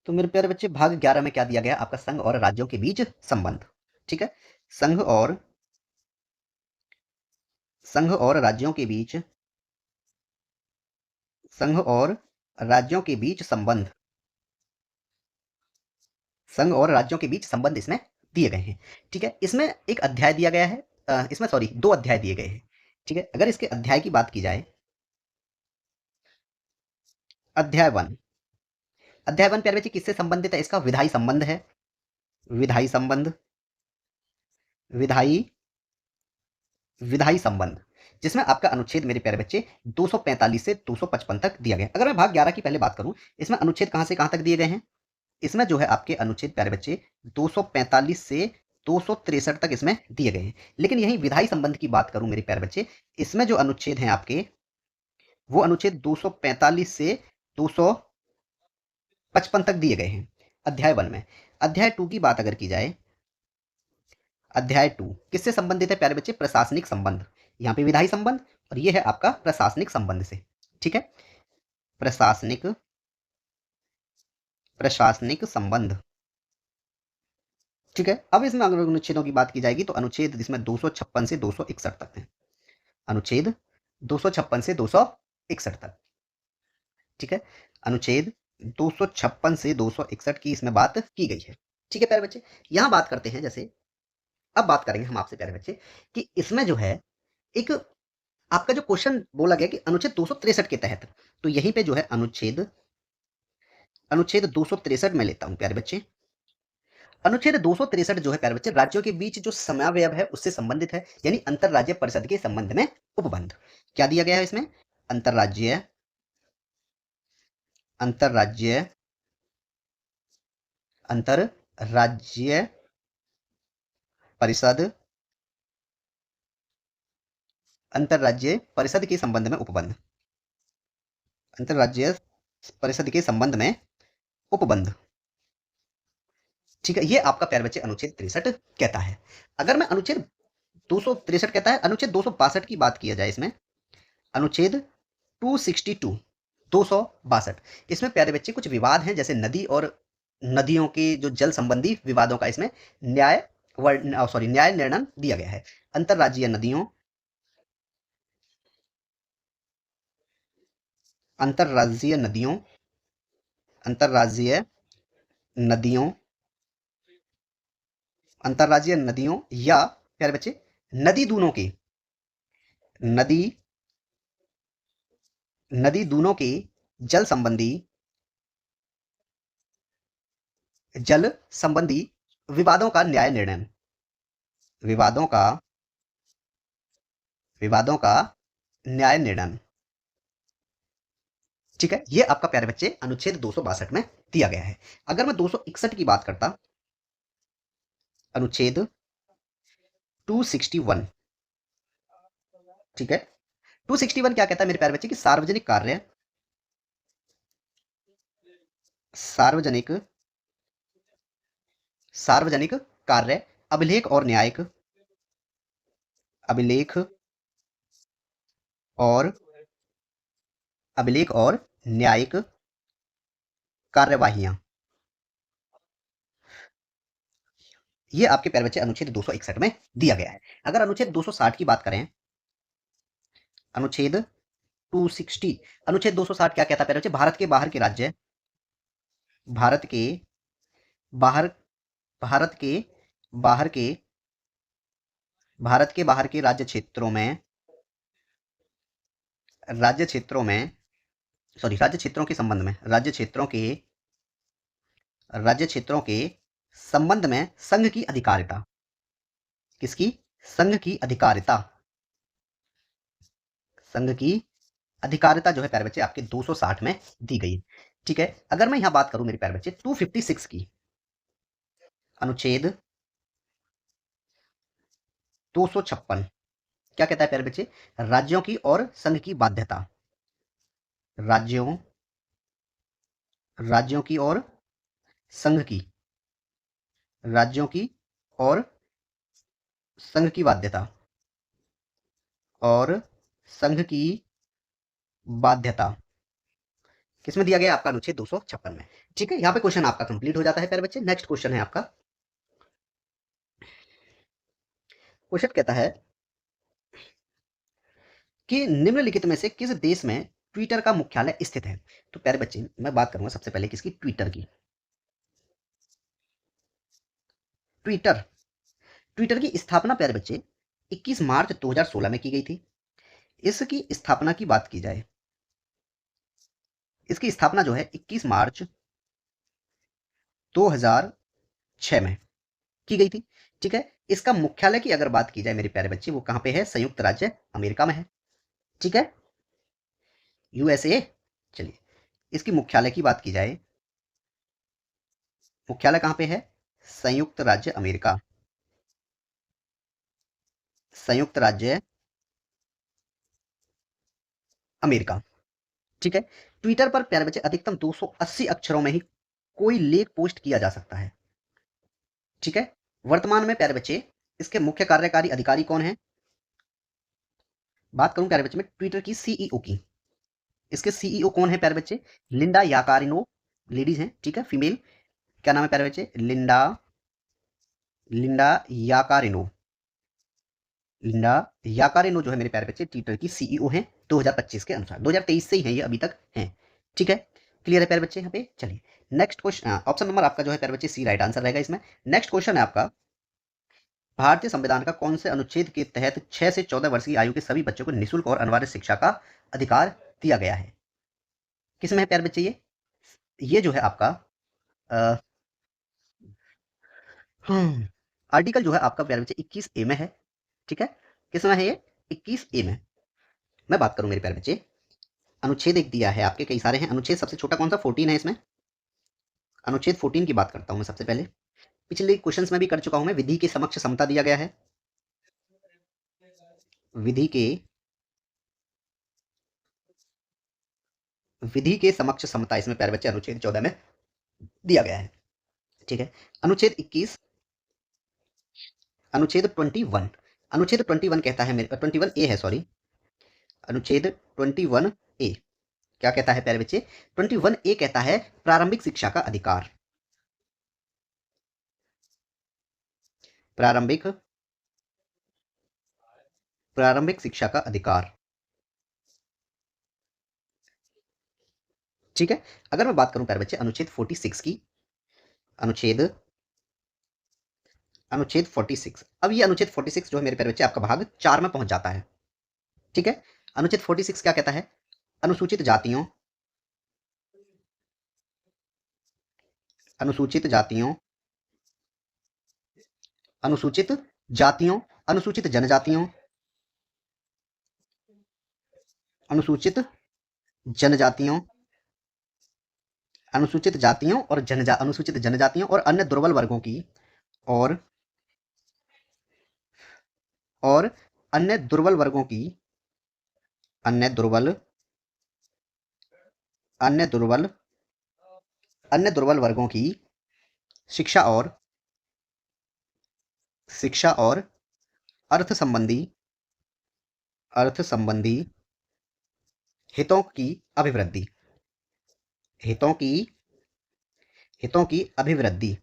तो मेरे प्यारे बच्चे भाग 11 में क्या दिया गया आपका? संघ और राज्यों के बीच संबंध। ठीक है, संघ और राज्यों के बीच, संघ और राज्यों के बीच संबंध, संघ और राज्यों के बीच संबंध इसमें दिए गए हैं। ठीक है, इसमें एक अध्याय दिया गया है, इसमें सॉरी 2 अध्याय दिए गए हैं। ठीक है, अगर इसके अध्याय की बात की जाए, अध्याय 1, अध्याय 1 प्यारे बच्चे किससे संबंधित है? इसका विधायी संबंध है, विधायी संबंध, विधायी, विधायी संबंध, जिसमें आपका अनुच्छेद मेरे प्यारे बच्चे 245 से 255 तक दिया गया। अगर मैं भाग 11 की पहले बात करूं, इसमें अनुच्छेद कहां से कहां तक दिए गए हैं? इसमें जो है आपके अनुच्छेद प्यारे बच्चे 245 से 263 तक इसमें दिए गए हैं। लेकिन यही विधायी संबंध की बात करूं मेरे प्यारे बच्चे, इसमें जो अनुच्छेद हैं आपके वो अनुच्छेद 245 से 255 तक दिए गए हैं अध्याय 1 में। अध्याय 2 की बात अगर की जाए, अध्याय 2 किससे संबंधित है प्यारे बच्चे? प्रशासनिक संबंध। यहाँ पे विधायी संबंध और ये है आपका प्रशासनिक संबंध से। ठीक है, प्रशासनिक, प्रशासनिक संबंध। ठीक है, अब इसमें अगर अनुच्छेदों की बात की जाएगी तो अनुच्छेद इसमें 256 से 261 तक है, अनुच्छेद 256 से 261 तक। ठीक है, अनुच्छेद 256 से 261 की इसमें बात की गई है। ठीक है प्यारे बच्चे, यहां बात करते हैं, जैसे अब बात करेंगे हम आपसे प्यारे बच्चे कि इसमें जो है एक आपका जो क्वेश्चन बोला गया कि अनुच्छेद 263 के तहत, तो यहीं पे जो है अनुच्छेद, अनुच्छेद 263 में लेता हूं प्यारे बच्चे। अनुच्छेद 263 जो है प्यारे बच्चे राज्यों के बीच जो समन्वय है उससे संबंधित है, यानी अंतरराज्य परिषद के संबंध में उपबंध। क्या दिया गया है इसमें? अंतरराज्य, अंतरराज्य, अंतरराज्य परिषद, अंतरराज्य परिषद के संबंध में उपबंध, अंतरराज्य परिषद के संबंध में उपबंध। ठीक है, ये आपका प्यारे बच्चे अनुच्छेद 63 कहता है। अगर मैं अनुच्छेद 263 कहता है, अनुच्छेद 262 की बात किया जाए इसमें, अनुच्छेद 262, 262, इसमें प्यारे बच्चे कुछ विवाद हैं, जैसे नदी और नदियों के जो जल संबंधी विवादों का इसमें न्याय न्याय निर्णय दिया गया है। अंतरराज्यीय नदियों, अंतरराज्यीय नदियों, अंतरराज्यीय नदियों, अंतरराज्यीय नदियों या प्यारे बच्चे नदी दूनों के, नदी, नदी दूनों के जल संबंधी, जल संबंधी विवादों का न्याय निर्णय, विवादों का, विवादों का न्याय निर्णय। ठीक है, ये आपका प्यारे बच्चे अनुच्छेद 262 में दिया गया है। अगर मैं 261 की बात करता, अनुच्छेद 261, ठीक है, 261 क्या कहता है मेरे प्यारे बच्चे कि सार्वजनिक कार्य, सार्वजनिक, सार्वजनिक कार्य, अभिलेख और न्यायिक, अभिलेख और, अभिलेख और न्यायिक कार्यवाहियां, ये आपके प्यारे बच्चे अनुच्छेद 261 में दिया गया है। अगर अनुच्छेद 260 की बात करें, अनुच्छेद 260, अनुच्छेद 260 क्या कहता है प्यारे बच्चे? भारत के बाहर के राज्य, भारत के बाहर, भारत के बाहर के, भारत के बाहर के राज्य क्षेत्रों में, राज्य क्षेत्रों में, सॉरी, राज्य क्षेत्रों के संबंध में, राज्य क्षेत्रों के, राज्य क्षेत्रों के संबंध में संघ की अधिकारिता, किसकी? संघ की अधिकारिता, संघ की अधिकारिता जो है प्यारे बच्चे आपके 260 में दी गई। ठीक है, अगर मैं यहां बात करूं मेरे प्यारे बच्चे 256 की, अनुच्छेद 256 क्या कहता है प्यारे बच्चे? राज्यों की और संघ की बाध्यता, राज्यों, राज्यों की और संघ की, राज्यों की और संघ की बाध्यता, और संघ की बाध्यता किसमें दिया गया? आपका अनुच्छेद 256 में। ठीक है, यहां पे क्वेश्चन आपका कंप्लीट हो जाता है प्यारे बच्चे। नेक्स्ट क्वेश्चन है आपका, क्वेश्चन कहता है कि निम्नलिखित में से किस देश में ट्विटर का मुख्यालय स्थित है? तो प्यारे बच्चे मैं बात करूंगा सबसे पहले किसकी? ट्विटर की। ट्विटर, ट्विटर की स्थापना प्यारे बच्चे 21 मार्च 2016 में की गई थी। इसकी स्थापना की बात की जाए, इसकी स्थापना जो है 21 मार्च 2006 में की गई थी। ठीक है, इसका मुख्यालय की अगर बात की जाए मेरे प्यारे बच्चे, वो कहां पे है? संयुक्त राज्य अमेरिका में है। ठीक है, यूएसए। चलिए, इसकी मुख्यालय की बात की जाए, मुख्यालय कहां पे है? संयुक्त राज्य अमेरिका, संयुक्त राज्य अमेरिका। ठीक है, ट्विटर पर प्यारे बच्चे अधिकतम 280 अक्षरों में ही कोई लेख पोस्ट किया जा सकता है। ठीक है, वर्तमान में प्यारे बच्चे इसके मुख्य कार्यकारी अधिकारी कौन है? बात करूं प्यारे बच्चे में ट्विटर की सीईओ की, इसके सीईओ कौन है प्यारे बच्चे? लिंडा याकारिनो, लेडीज हैं। ठीक है, फीमेल। क्या नाम है प्यारे बच्चे? Linda, Linda Yaccarino, Linda Yaccarino जो है मेरे प्यारे बच्चे ट्विटर की सीईओ हैं 2025 के अनुसार। 2023 से ही हैं ये, अभी तक हैं। ठीक है, क्लियर है प्यारे बच्चे यहाँ पे? चलिए, नेक्स्ट क्वेश्चन, ऑप्शन नंबर आपका जो है प्यारे बच्चे सी राइट आंसर रहेगा इसमें। नेक्स्ट क्वेश्चन है आपका, भारतीय संविधान का कौन से अनुच्छेद के तहत 6 से 14 वर्ष की आयु के सभी बच्चों को निःशुल्क और अनिवार्य शिक्षा का अधिकार दिया गया है? किसमें है प्यारे बच्चे ये जो है आपका आर्टिकल जो है आपका प्यारे बच्चे 21A में है। ठीक है, किसमें है ये? 21A में। मैं बात करूं मेरे प्यारे बच्चे, अनुच्छेद एक दिया है आपके, कई सारे हैं। अनुच्छेद सबसे छोटा कौन सा? 14 है इसमें। अनुच्छेद 14 की बात करता हूं मैं सबसे पहले। पिछले क्वेश्चंस में भी कर चुका हूं मैं। विधि के समक्ष समता दिया गया है, विधि के, विधि के समक्ष समता इसमें प्यारे बच्चे अनुच्छेद 14 में दिया गया है। ठीक है, अनुच्छेद 21, अनुच्छेद 21, अनुच्छेद 21 कहता है मेरे 21A है, सॉरी, अनुच्छेद 21A क्या कहता है प्यारे बच्चे? 21A कहता है प्रारंभिक शिक्षा का अधिकार, प्रारंभिक, प्रारंभिक शिक्षा का अधिकार। ठीक है, अगर मैं बात करूं प्यारे बच्चे अनुच्छेद 46 की, अनुच्छेद, अनुच्छेद 46, अब ये अनुच्छेद 46 जो है मेरे प्यारे बच्चे आपका भाग 4 में पहुंच जाता है। ठीक है, अनुच्छेद 46 क्या कहता है? अनुसूचित जातियों, अनुसूचित जातियों, अनुसूचित जातियों, अनुसूचित जनजातियों, अनुसूचित जनजातियों, अनुसूचित जातियों और अनुसूचित जनजातियों और अन्य दुर्बल वर्गों की, और और अन्य दुर्बल वर्गों की, अन्य दुर्बल, अन्य दुर्बल, अन्य दुर्बल वर्गों की शिक्षा और, शिक्षा और अर्थ संबंधी, अर्थ संबंधी हितों की अभिवृद्धि, हितों की, हितों की अभिवृद्धि।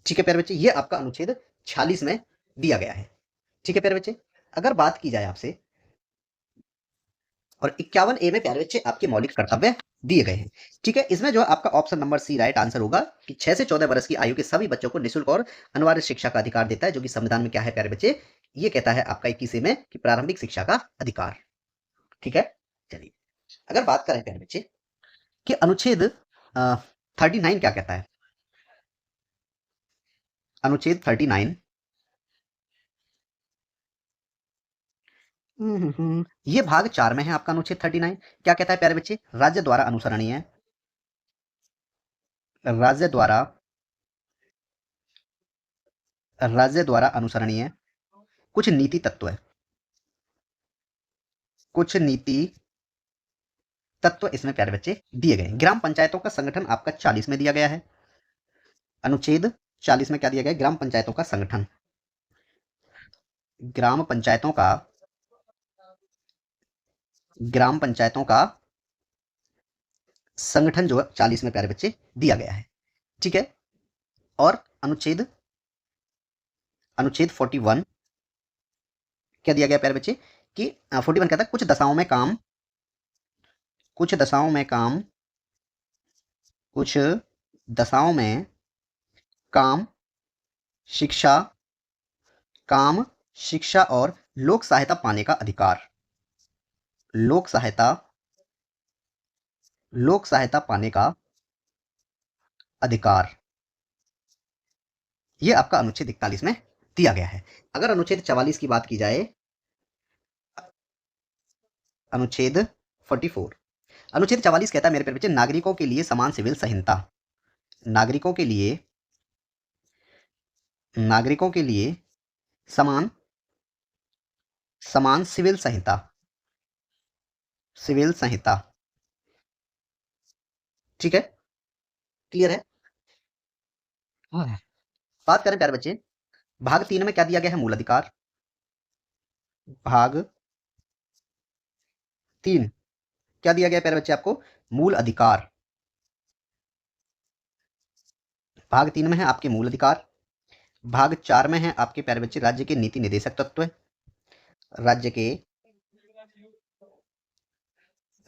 ठीक है प्यारे बच्चे, ये आपका अनुच्छेद 46 में दिया गया है। ठीक है प्यारे बच्चे, अगर बात की जाए आपसे, और 51 ए में प्यारे बच्चे आपके मौलिक कर्तव्य दिए गए हैं। ठीक है, इसमें जो आपका option number C right answer होगा कि 6 से 14 वर्ष की आयु के सभी बच्चों को निःशुल्क और अनिवार्य शिक्षा का अधिकार देता है, जो कि संविधान में क्या है प्यारे बच्चे, ये कहता है आपका 21 में कि प्रारंभिक शिक्षा का अधिकार। ठीक है, चलिए अगर बात करें प्यारे बच्चे कि अनुच्छेद 39 क्या कहता है, अनुच्छेद 39 ये भाग 4 में है आपका अनुच्छेद 39। क्या कहता है प्यारे बच्चे, राज्य द्वारा अनुसरणीय, राज्य द्वारा राज्य द्वारा अनुसरणीय कुछ नीति तत्व है, कुछ नीति तत्व इसमें प्यारे बच्चे दिए गए हैं। ग्राम पंचायतों का संगठन आपका 40 में दिया गया है, अनुच्छेद 40 में क्या दिया गया है, ग्राम पंचायतों का संगठन, ग्राम पंचायतों का, ग्राम पंचायतों का संगठन जो है 40 में प्यारे बच्चे दिया गया है। ठीक है, और अनुच्छेद अनुच्छेद 41 क्या दिया गया प्यारे बच्चे कि 41 कहता है कुछ दशाओं में काम, कुछ दशाओं में काम, कुछ दशाओं में काम, शिक्षा, काम, शिक्षा और लोक सहायता पाने का अधिकार, लोक सहायता, लोक सहायता पाने का अधिकार, ये आपका अनुच्छेद 41 में दिया गया है। अगर अनुच्छेद 44 की बात की जाए, अनुच्छेद 44, अनुच्छेद 44 कहता है मेरे प्यारे बच्चे, नागरिकों के लिए समान सिविल संहिता, नागरिकों के लिए, नागरिकों के लिए समान, समान सिविल संहिता, सिविल संहिता। ठीक है, क्लियर है। हाँ। बात करें प्यारे बच्चे, भाग 3 में क्या दिया गया है, मूल अधिकार, भाग 3 क्या दिया गया प्यारे बच्चे आपको, मूल अधिकार, भाग 3 में है आपके मूल अधिकार, भाग 4 में है आपके प्यारे बच्चे राज्य के नीति निदेशक तत्व, राज्य के,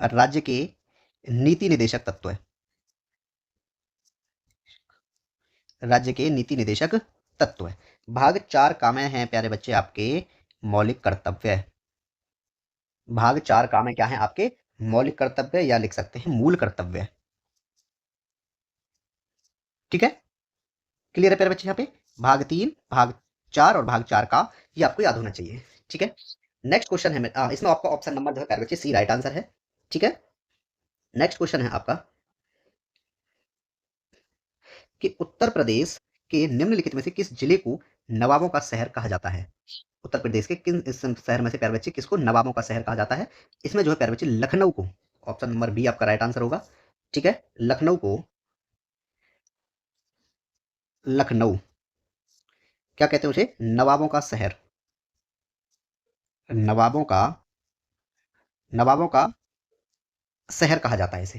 राज्य के नीति निदेशक तत्व है, राज्य के नीति निदेशक तत्व है। भाग 4 का में है प्यारे बच्चे आपके मौलिक कर्तव्य, भाग 4 का में क्या है आपके मौलिक कर्तव्य, या लिख सकते हैं मूल कर्तव्य। ठीक है, क्लियर है प्यारे बच्चे, यहाँ पे भाग 3, भाग 4 और भाग 4 का ये आपको याद होना चाहिए। ठीक है, नेक्स्ट क्वेश्चन है इसमें आपका ऑप्शन नंबर जो है प्यारे बच्चे सी राइट आंसर है। ठीक है, नेक्स्ट क्वेश्चन है आपका कि उत्तर प्रदेश के निम्नलिखित में से किस जिले को नवाबों का शहर कहा जाता है, उत्तर प्रदेश के किन इस शहर में से प्यारे बच्चे किसको नवाबों का शहर कहा जाता है, इसमें जो है प्यारे बच्चे लखनऊ को, ऑप्शन नंबर बी आपका राइट आंसर होगा। ठीक है, लखनऊ को, लखनऊ क्या कहते हैं उसे, नवाबों का शहर, नवाबों का, नवाबों का शहर कहा जाता है इसे।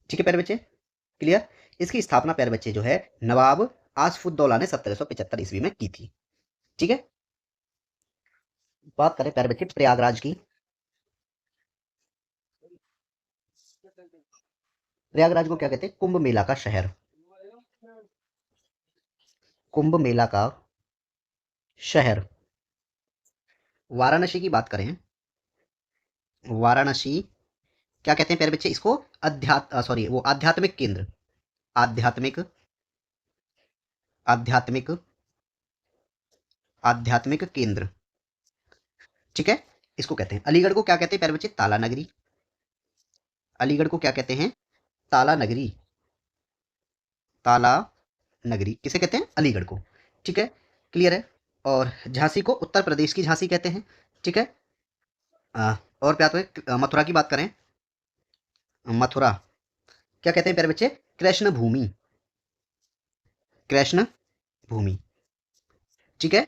ठीक है प्यारे बच्चे, क्लियर। इसकी स्थापना प्यारे बच्चे जो है नवाब आसफुद्दौला ने 1775 ईस्वी में की थी। ठीक है, बात करें प्यारे बच्चे प्रयागराज की, प्रयागराज को क्या कहते हैं, कुंभ मेला का शहर, कुंभ मेला का शहर। वाराणसी की बात करें, वाराणसी क्या कहते हैं प्यारे बच्चे इसको, सॉरी वो आध्यात्मिक केंद्र, आध्यात्मिक, आध्यात्मिक, आध्यात्मिक केंद्र। ठीक है, इसको कहते हैं। अलीगढ़ को क्या कहते हैं प्यारे बच्चे, ताला नगरी, अलीगढ़ को क्या कहते हैं, ताला नगरी, ताला नगरी किसे कहते हैं, अलीगढ़ को। ठीक है, क्लियर है। और झांसी को उत्तर प्रदेश की झांसी कहते हैं। ठीक है, और क्या तो मथुरा की बात करें, मथुरा क्या कहते हैं प्यारे बच्चे, कृष्ण भूमि, कृष्ण भूमि। ठीक है,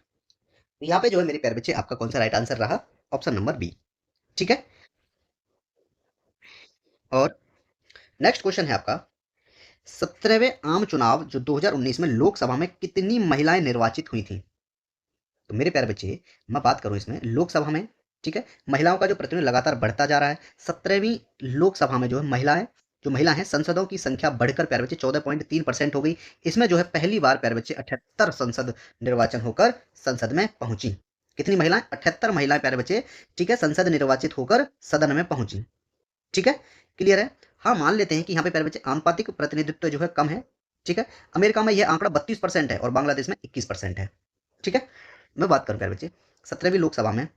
यहाँ पे जो है मेरे प्यारे बच्चे आपका कौन सा राइट आंसर रहा, ऑप्शन नंबर बी। ठीक है, और नेक्स्ट क्वेश्चन है आपका, 17वें आम चुनाव जो 2019 में लोकसभा में कितनी महिलाएं निर्वाचित हुई थी, तो मेरे प्यारे बच्चे, मैं बात करूं इसमें लोकसभा में, ठीक है, महिलाओं का जो प्रतिनिधित्व लगातार बढ़ता जा रहा है। 17वीं लोकसभा में जो है महिला है संसदों की संख्या बढ़कर प्यारे बच्चे 14.3% हो गई। इसमें जो है पहली बार प्यारे बच्चे 78 संसद निर्वाचन होकर संसद में पहुंची। कितनी महिलाएं? 78 महिलाएं प्यारे बच्चे, ठीक है, संसद निर्वाचित होकर सदन में पहुंची। ठीक है, क्लियर है। हाँ, मान लेते हैं कि यहाँ पे प्यारे बच्चे आनुपातिक प्रतिनिधित्व जो है कम है। ठीक है, अमेरिका में यह आंकड़ा 32% है और बांग्लादेश में 21% है। ठीक है, मैं बात करूं प्यारे बच्चे 17वीं लोकसभा में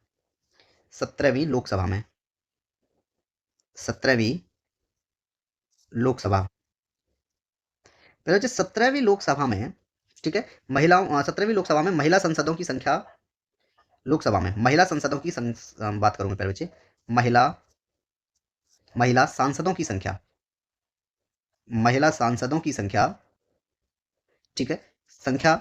17वीं लोकसभा में 17वीं लोकसभा प्यारे बच्चे 17वीं लोकसभा में, ठीक है, 17वीं लोकसभा में महिला संसदों की संख्या, लोकसभा में महिला संसदों की बात करूंगा प्यारे बच्चे, महिला महिला सांसदों की संख्या, महिला सांसदों की संख्या, ठीक है, संख्या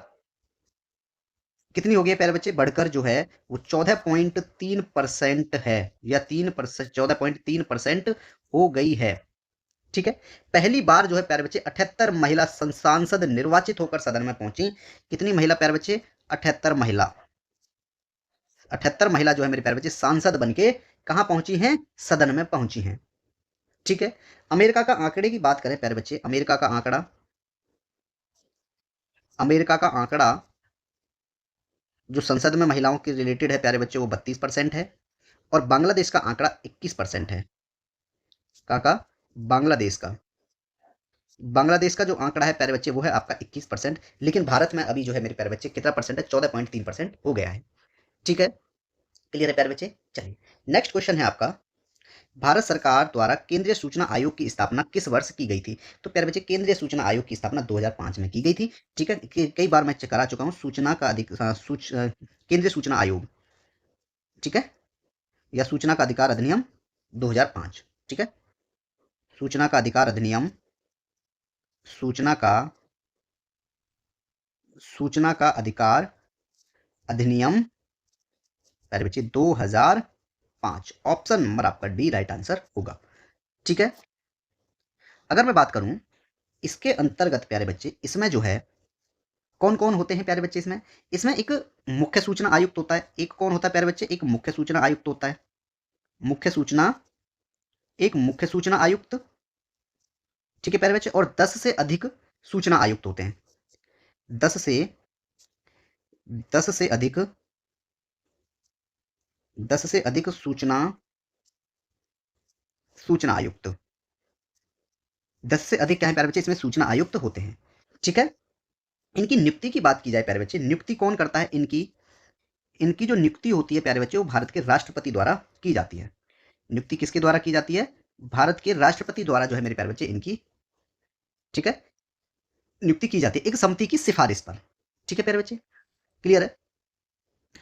कितनी हो गई है प्यारे बच्चे? बढ़कर जो है वो 14.3% है, या 3%, 14.3% हो गई है। ठीक है, पहली बार जो है प्यारे बच्चे 78 महिला सांसद निर्वाचित होकर सदन में पहुंची। कितनी महिला प्यारे बच्चे? 78 महिला, 78 महिला जो है मेरे प्यारे बच्चे सांसद बनके कहां पहुंची हैं? सदन में पहुंची हैं। ठीक है, अमेरिका का आंकड़े की बात करें प्यारे बच्चे, अमेरिका का आंकड़ा जो संसद में महिलाओं के रिलेटेड है प्यारे बच्चे वो 32% है, और बांग्लादेश का आंकड़ा 21% है। काका, बांग्लादेश का बांग्लादेश का जो आंकड़ा है प्यारे बच्चे वो है आपका 21%। लेकिन भारत में अभी जो है मेरे प्यारे बच्चे कितना परसेंट है? 14.3% हो गया है। ठीक है, क्लियर है प्यारे बच्चे। चलिए, नेक्स्ट क्वेश्चन है आपका, भारत सरकार द्वारा केंद्रीय सूचना आयोग की स्थापना किस वर्ष की गई थी? तो प्यारे बच्चे केंद्रीय सूचना आयोग की स्थापना 2005 में की गई थी। ठीक है, कई बार मैं चेक करा चुका हूँ सूचना का केंद्रीय सूचना आयोग, ठीक है, या सूचना का अधिकार अधिनियम 2005। ठीक है, सूचना का अधिकार अधिनियम, सूचना का सूचना का अधिकार अधिनियम प्यारे बच्चे 2005। ऑप्शन नंबर आपका डी राइट आंसर होगा। ठीक है, अगर मैं बात करूं इसके अंतर्गत प्यारे बच्चे, इसमें जो है कौन कौन होते हैं प्यारे बच्चे? इसमें इसमें एक मुख्य सूचना आयुक्त होता है। एक कौन होता है प्यारे बच्चे? एक मुख्य सूचना आयुक्त होता है। मुख्य सूचना एक मुख्य सूचना आयुक्त, ठीक है प्यारे बच्चे, और 10 से अधिक सूचना आयुक्त होते हैं। 10 से 10 से अधिक 10 से अधिक सूचना आयुक्त, 10 से अधिक क्या है प्यारे बच्चे? इसमें सूचना आयुक्त होते हैं। ठीक है, इनकी नियुक्ति की बात की जाए प्यारे बच्चे, नियुक्ति कौन करता है? इनकी इनकी जो नियुक्ति होती है प्यारे बच्चे वो भारत के राष्ट्रपति द्वारा की जाती है। नियुक्ति किसके द्वारा की जाती है? भारत के राष्ट्रपति द्वारा जो है मेरे प्यारे बच्चे इनकी, ठीक है, नियुक्ति की जाती है एक समिति की सिफारिश पर। ठीक है प्यारे बच्चे, क्लियर है।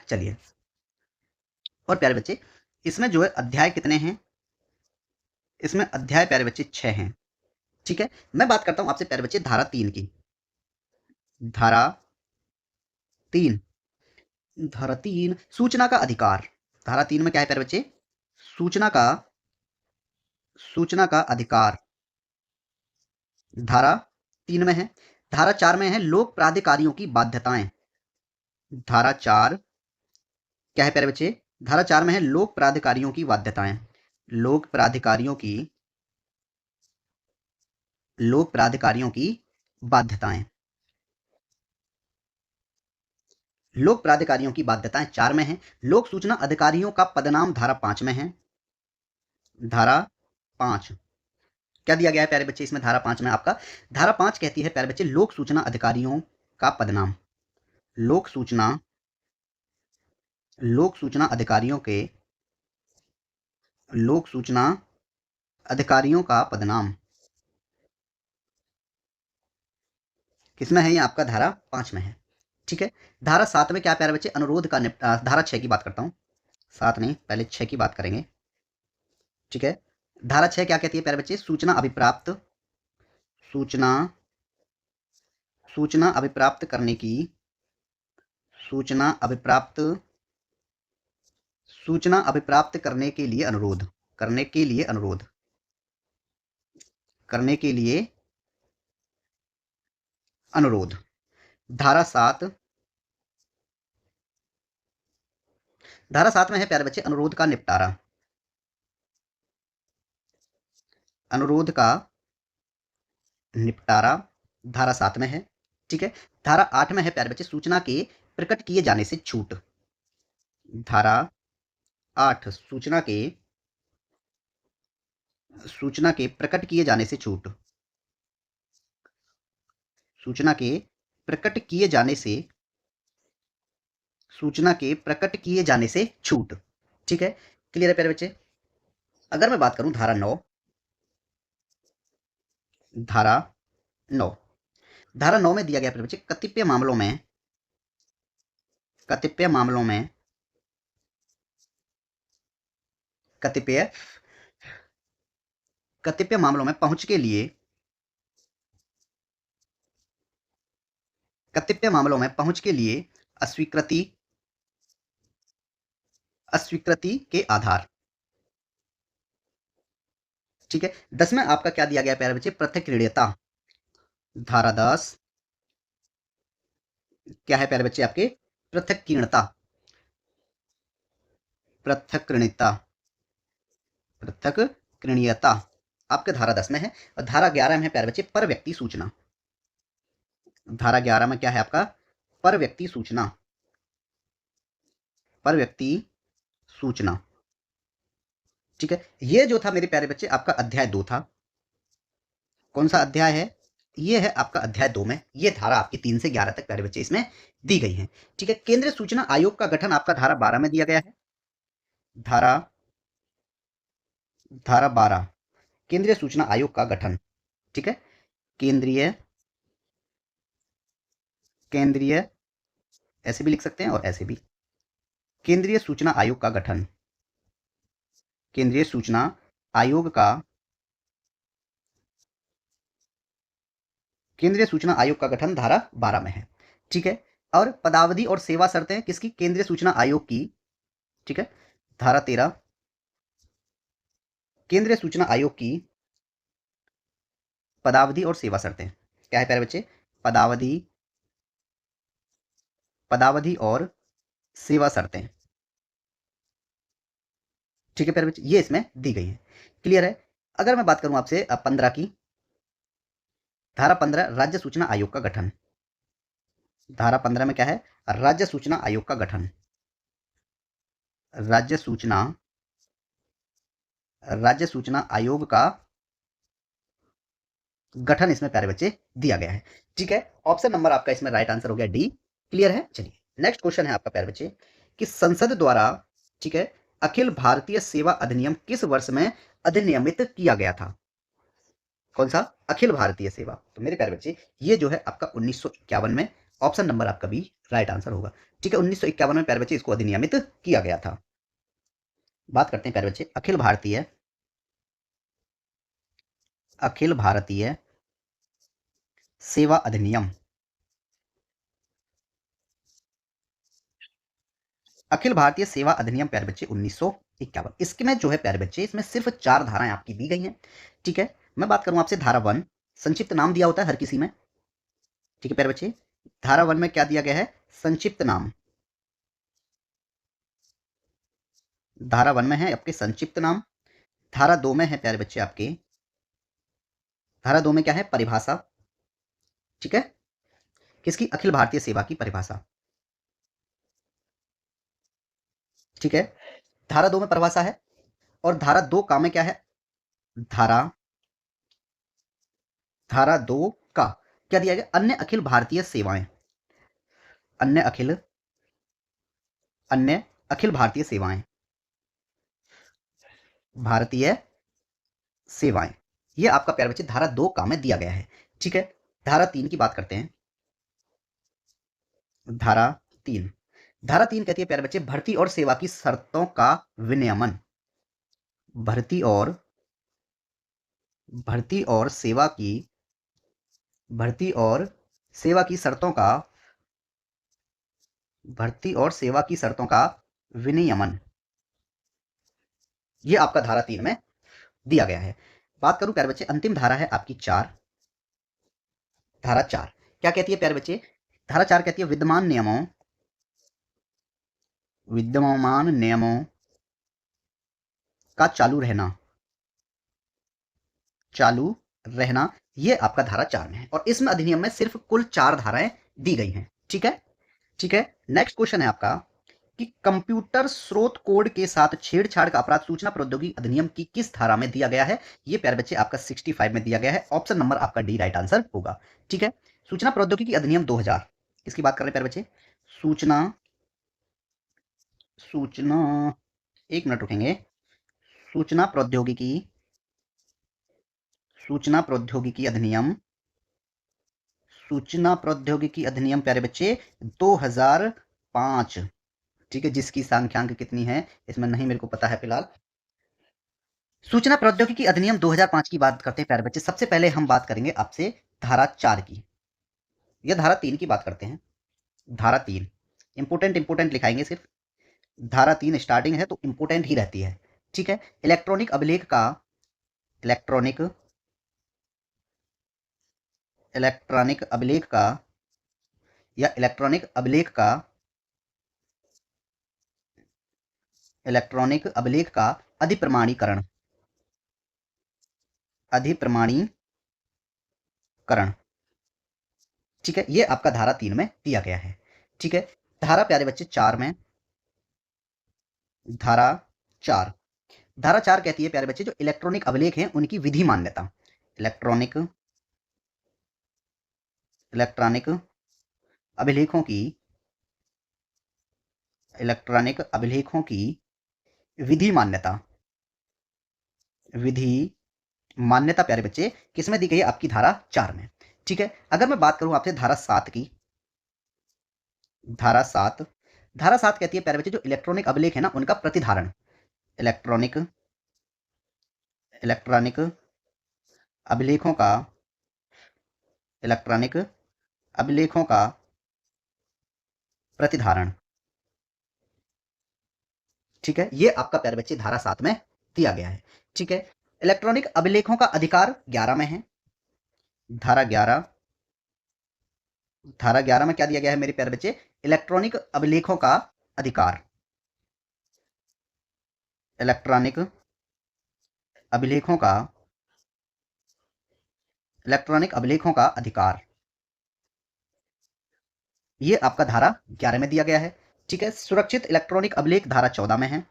चलिए, और प्यारे बच्चे इसमें जो है अध्याय कितने हैं? इसमें अध्याय प्यारे बच्चे 6 हैं। ठीक है, मैं बात करता हूं आपसे प्यारे बच्चे धारा 3 की। धारा 3, धारा 3 सूचना का अधिकार। धारा 3 में क्या है प्यारे बच्चे? सूचना का सूचना का अधिकार धारा 3 में है। धारा 4 में है लोक प्राधिकारियों की बाध्यताएं। धारा 4 क्या है प्यारे बच्चे? धारा 4 में है लोक प्राधिकारियों की बाध्यताएं। लोक प्राधिकारियों की लोक प्राधिकारियों की बाध्यताएं। लोक प्राधिकारियों की बाध्यताएं 4 में है। लोक सूचना अधिकारियों का पदनाम धारा 5 में है। धारा 5 क्या दिया गया है प्यारे बच्चे इसमें? धारा 5 में आपका धारा 5 कहती है प्यारे बच्चे लोक सूचना अधिकारियों का पदनाम, लोक सूचना अधिकारियों के लोक सूचना अधिकारियों का पदनाम किसमें है? ये आपका धारा 5 में है। ठीक है, धारा 7 में क्या प्यारे बच्चे? अनुरोध का धारा 6 की बात करता हूं, 7 नहीं, पहले 6 की बात करेंगे। ठीक है, धारा 6 क्या कहती है प्यारे बच्चे? सूचना सूचना अभिप्राप्त करने की सूचना अभिप्राप्त सूचना अभिप्राप्त करने के लिए अनुरोध। धारा 7 धारा 7 में है प्यारे बच्चे अनुरोध का निपटारा। अनुरोध का निपटारा धारा 7 में है, ठीक है। धारा 8 में है प्यारे बच्चे सूचना के प्रकट किए जाने से छूट। धारा 8 सूचना के प्रकट किए जाने से छूट। सूचना के प्रकट किए जाने से छूट, ठीक है। क्लियर है प्यारे बच्चे। अगर मैं बात करूं धारा 9, धारा 9 धारा 9 में दिया गया प्यारे बच्चे कतिपय मामलों में कतिपय मामलों में पहुंच के लिए अस्वीकृति के आधार, ठीक है। 10 में आपका क्या दिया गया प्यारे बच्चे पृथक्कृण्यता। धारा 10 क्या है प्यारे बच्चे आपके पृथक्कृण्यता। पृथक्कृण्यता आपके धारा 10 में है। और धारा 11 में है प्यारे बच्चे पर व्यक्ति सूचना। धारा 11 में क्या है आपका पर व्यक्ति सूचना। ठीक है। ये जो था मेरे प्यारे बच्चे आपका अध्याय 2 था। कौन सा अध्याय है? ये है आपका अध्याय 2 में ये धारा आपकी 3 से 11 तक प्यारे बच्चे इसमें दी गई है, ठीक है। केंद्रीय सूचना आयोग का गठन आपका धारा 12 में दिया गया है। धारा 12 केंद्रीय सूचना आयोग का गठन, ठीक है। केंद्रीय ऐसे भी लिख सकते हैं और ऐसे भी। केंद्रीय सूचना आयोग का गठन, केंद्रीय सूचना आयोग का गठन धारा 12 में है, ठीक है। और पदावधि और सेवा शर्तें किसकी? केंद्रीय सूचना आयोग की, ठीक है। धारा 13 केंद्रीय सूचना आयोग की पदावधि और सेवा शर्तें क्या है प्यारे बच्चे? पदावधि और सेवा शर्तें, ठीक है प्यारे बच्चे, ये इसमें दी गई है। क्लियर है। अगर मैं बात करूं आपसे 15 की, धारा 15 राज्य सूचना आयोग का गठन। धारा 15 में क्या है? राज्य सूचना आयोग का गठन। राज्य सूचना आयोग का गठन इसमें प्यारे बच्चे दिया गया है, ठीक है। ऑप्शन नंबर आपका इसमें राइट आंसर हो गया डी। क्लियर है। चलिए नेक्स्ट क्वेश्चन है आपका प्यारे बच्चे कि संसद द्वारा, ठीक है, अखिल भारतीय सेवा अधिनियम किस वर्ष में अधिनियमित किया गया था? कौन सा? अखिल भारतीय सेवा। तो मेरे प्यारे बच्चे ये जो है आपका 1951 में, ऑप्शन नंबर आपका बी राइट आंसर होगा, ठीक है। 1951 में प्यारे बच्चे इसको अधिनियमित किया गया था। बात करते हैं प्यारे बच्चे अखिल भारतीय सेवा अधिनियम। अखिल भारतीय सेवा अधिनियम प्यारे बच्चे 1951, इसमें जो है प्यारे बच्चे इसमें सिर्फ 4 धाराएं आपकी दी गई हैं, ठीक है। मैं बात करूं आपसे धारा 1, संक्षिप्त नाम दिया होता है हर किसी में, ठीक है प्यारे बच्चे। धारा 1 में क्या दिया गया है? संक्षिप्त नाम। धारा 1 में है आपके संक्षिप्त नाम। धारा 2 में है प्यारे बच्चे आपके, धारा 2 में क्या है? परिभाषा, ठीक है। किसकी? अखिल भारतीय सेवा की परिभाषा, ठीक है। धारा 2 में परिभाषा है। और धारा 2 का में क्या है? धारा 2 का क्या दिया गया? अन्य अखिल भारतीय सेवाएं। अन्य अखिल भारतीय सेवाएं, ये आपका प्यारे बच्चे धारा 2 का में दिया गया है, ठीक है। धारा 3 की बात करते हैं। धारा 3 कहती है प्यारे बच्चे भर्ती और सेवा की शर्तों का विनियमन। भर्ती और सेवा की शर्तों का विनियमन, ये आपका धारा 3 में दिया गया है। बात करूं प्यारे बच्चे अंतिम धारा है आपकी 4। धारा 4 क्या कहती है प्यारे बच्चे? धारा 4 कहती है विद्यमान नियमों का चालू रहना, ये आपका धारा 4 में है और इसमें अधिनियम में सिर्फ कुल 4 धाराएं दी गई हैं। ठीक है, ठीक है। नेक्स्ट क्वेश्चन है आपका कि कंप्यूटर स्रोत कोड के साथ छेड़छाड़ का अपराध सूचना प्रौद्योगिकी अधिनियम की किस धारा में दिया गया है? ये प्यारे बच्चे आपका 65 में दिया गया है। ऑप्शन नंबर आपका डी राइट आंसर होगा। ठीक है, सूचना प्रौद्योगिकी अधिनियम 2000 इसकी बात कर रहे हैं प्यारे बच्चे। सूचना सूचना एक मिनट रुकेंगे। सूचना प्रौद्योगिकी सूचना प्रौद्योगिकी अधिनियम सूचना प्रौद्योगिकी अधिनियम प्यारे बच्चे 2005। ठीक है, जिसकी सांख्यांक कितनी है इसमें नहीं मेरे को पता है फिलहाल। सूचना प्रौद्योगिकी अधिनियम 2005 की बात करते हैं प्यारे बच्चे। सबसे पहले हम बात करेंगे आपसे धारा 4 की या धारा 3 की बात करते हैं। धारा 3 इंपोर्टेंट इंपोर्टेंट लिखाएंगे सिर्फ। धारा 3 स्टार्टिंग है तो इंपोर्टेंट ही रहती है। ठीक है, इलेक्ट्रॉनिक अभिलेख का या इलेक्ट्रॉनिक अभिलेख का अधिप्रमाणीकरण। ठीक है, ये आपका धारा 3 में दिया गया है। ठीक है, धारा प्यारे बच्चे 4 में धारा 4 धारा 4 कहती है प्यारे बच्चे जो इलेक्ट्रॉनिक अभिलेख हैं उनकी विधि मान्यता। इलेक्ट्रॉनिक इलेक्ट्रॉनिक अभिलेखों की विधि मान्यता प्यारे बच्चे किसमें दी गई है? आपकी धारा 4 में। ठीक है, अगर मैं बात करूं आपसे धारा 7 की, धारा 7 कहती है प्यारे बच्चे जो इलेक्ट्रॉनिक अभिलेख है ना उनका प्रतिधारण। इलेक्ट्रॉनिक इलेक्ट्रॉनिक अभिलेखों का इलेक्ट्रॉनिक अभिलेखों का प्रतिधारण। ठीक है, ये आपका प्यारे बच्चे धारा 7 में दिया गया है। ठीक है, इलेक्ट्रॉनिक अभिलेखों का अधिकार 11 में है। धारा 11 में क्या दिया गया है मेरे प्यारे बच्चे? इलेक्ट्रॉनिक अभिलेखों का अधिकार। इलेक्ट्रॉनिक अभिलेखों का अधिकार, ये आपका धारा 11 में दिया गया है। ठीक है, सुरक्षित इलेक्ट्रॉनिक अभिलेख धारा 14 में है।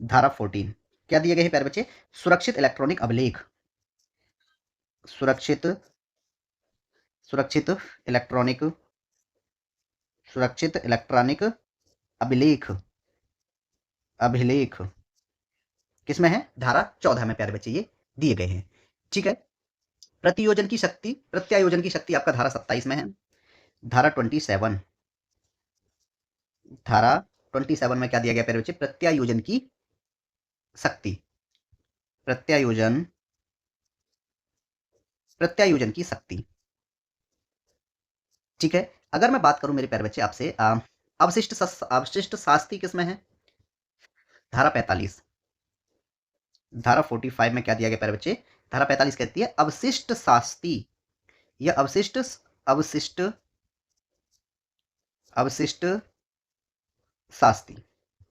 धारा 14 क्या दिए गए हैं प्यारे बच्चे? सुरक्षित इलेक्ट्रॉनिक अभिलेख, सुरक्षित इलेक्ट्रॉनिक अभिलेख किसमें है? धारा 14 में प्यारे बच्चे ये दिए गए हैं। ठीक है, प्रत्यायोजन की शक्ति आपका धारा 27 में है। धारा 27 में क्या दिया गया प्यारे बच्चे? प्रत्यायोजन की शक्ति। ठीक है, अगर मैं बात करूं मेरे प्यारे बच्चे आपसे अवशिष्ट शास्ति किसमें है? धारा 45। धारा 45 में क्या दिया गया प्यारे बच्चे? धारा 45 कहती है अवशिष्ट शास्ति या अवशिष्ट शास्ति।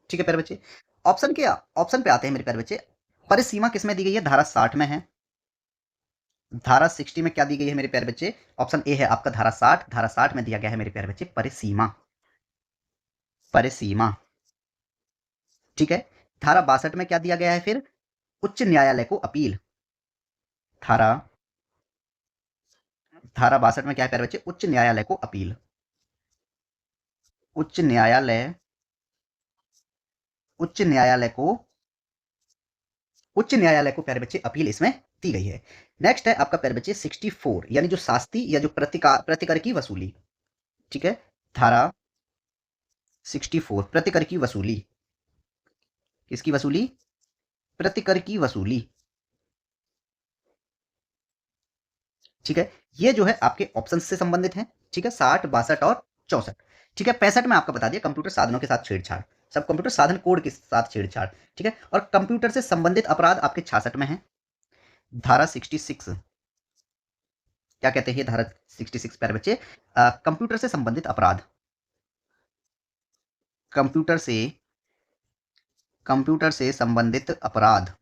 ठीक है प्यारे बच्चे, ऑप्शन पे आते हैं मेरे प्यारे बच्चे। परिसीमा किसमें दी गई है? धारा 60 में है। धारा 60 में क्या दी गई है मेरे प्यारे बच्चे? ऑप्शन ए है आपका धारा 60। धारा 60 में दिया गया है मेरे प्यारे बच्चे परिसीमा। ठीक है, धारा 62 में क्या दिया गया है फिर? उच्च न्यायालय को अपील। धारा 62 में क्या है प्यारे बच्चे? उच्च न्यायालय को अपील। उच्च न्यायालय को प्यारे बच्चे अपील इसमें दी गई है। नेक्स्ट है आपका प्यारे बच्चे 64 यानी जो शास्ति या जो प्रतिकर की वसूली। ठीक है, धारा 64 प्रतिकर की वसूली। किसकी वसूली? प्रतिकर की वसूली। ठीक है, ये जो है आपके ऑप्शन से संबंधित है। ठीक है, 60, 62 और 64। ठीक है, 65 में आपका बता दिया कंप्यूटर साधनों के साथ छेड़छाड़, सब कंप्यूटर साधन कोड के साथ छेड़छाड़। ठीक है, और कंप्यूटर से संबंधित अपराध आपके 66 में है। धारा 66 क्या कहते हैं? धारा 66 प्यारे बच्चे कंप्यूटर से संबंधित अपराध। कंप्यूटर से संबंधित अपराध,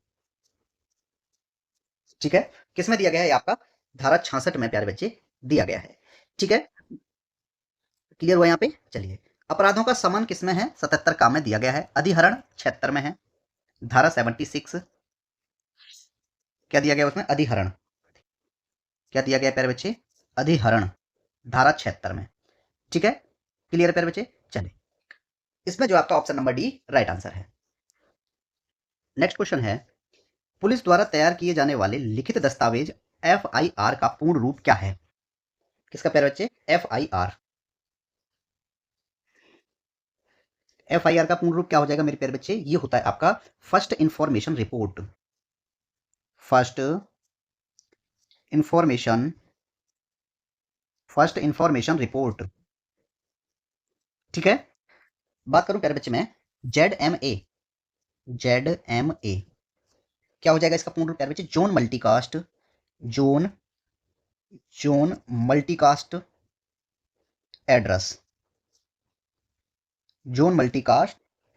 ठीक है, किसमें दिया गया है आपका धारा 66 में प्यारे बच्चे दिया गया है, ठीक है, क्लियर हुआ यहाँ पे। चलिए, अपराधों का समन किसमें है 77 का में दिया गया है, अधिहरण 76 में है, धारा 76 क्या दिया गया उसमें, अधिहरण, क्या दिया गया प्यारे बच्चे, अधिहरण, धारा 76 में, ठीक है, क्लियर है प्यारे बच्चे। चलिए, इसमें जो आपका option number D right answer है। नेक्स्ट क्वेश्चन है, पुलिस द्वारा तैयार किए जाने वाले लिखित दस्तावेज FIR का पूर्ण रूप क्या है, किसका प्यारे बच्चे, FIR, FIR का पूर्ण रूप क्या हो जाएगा मेरे प्यारे बच्चे, ये होता है आपका first information report, first information report, ठीक है। बात करूं प्यारे बच्चे मैं ZMA, क्या हो जाएगा इसका पूर्ण रूप प्यारे बच्चे, जोन मल्टीकास्ट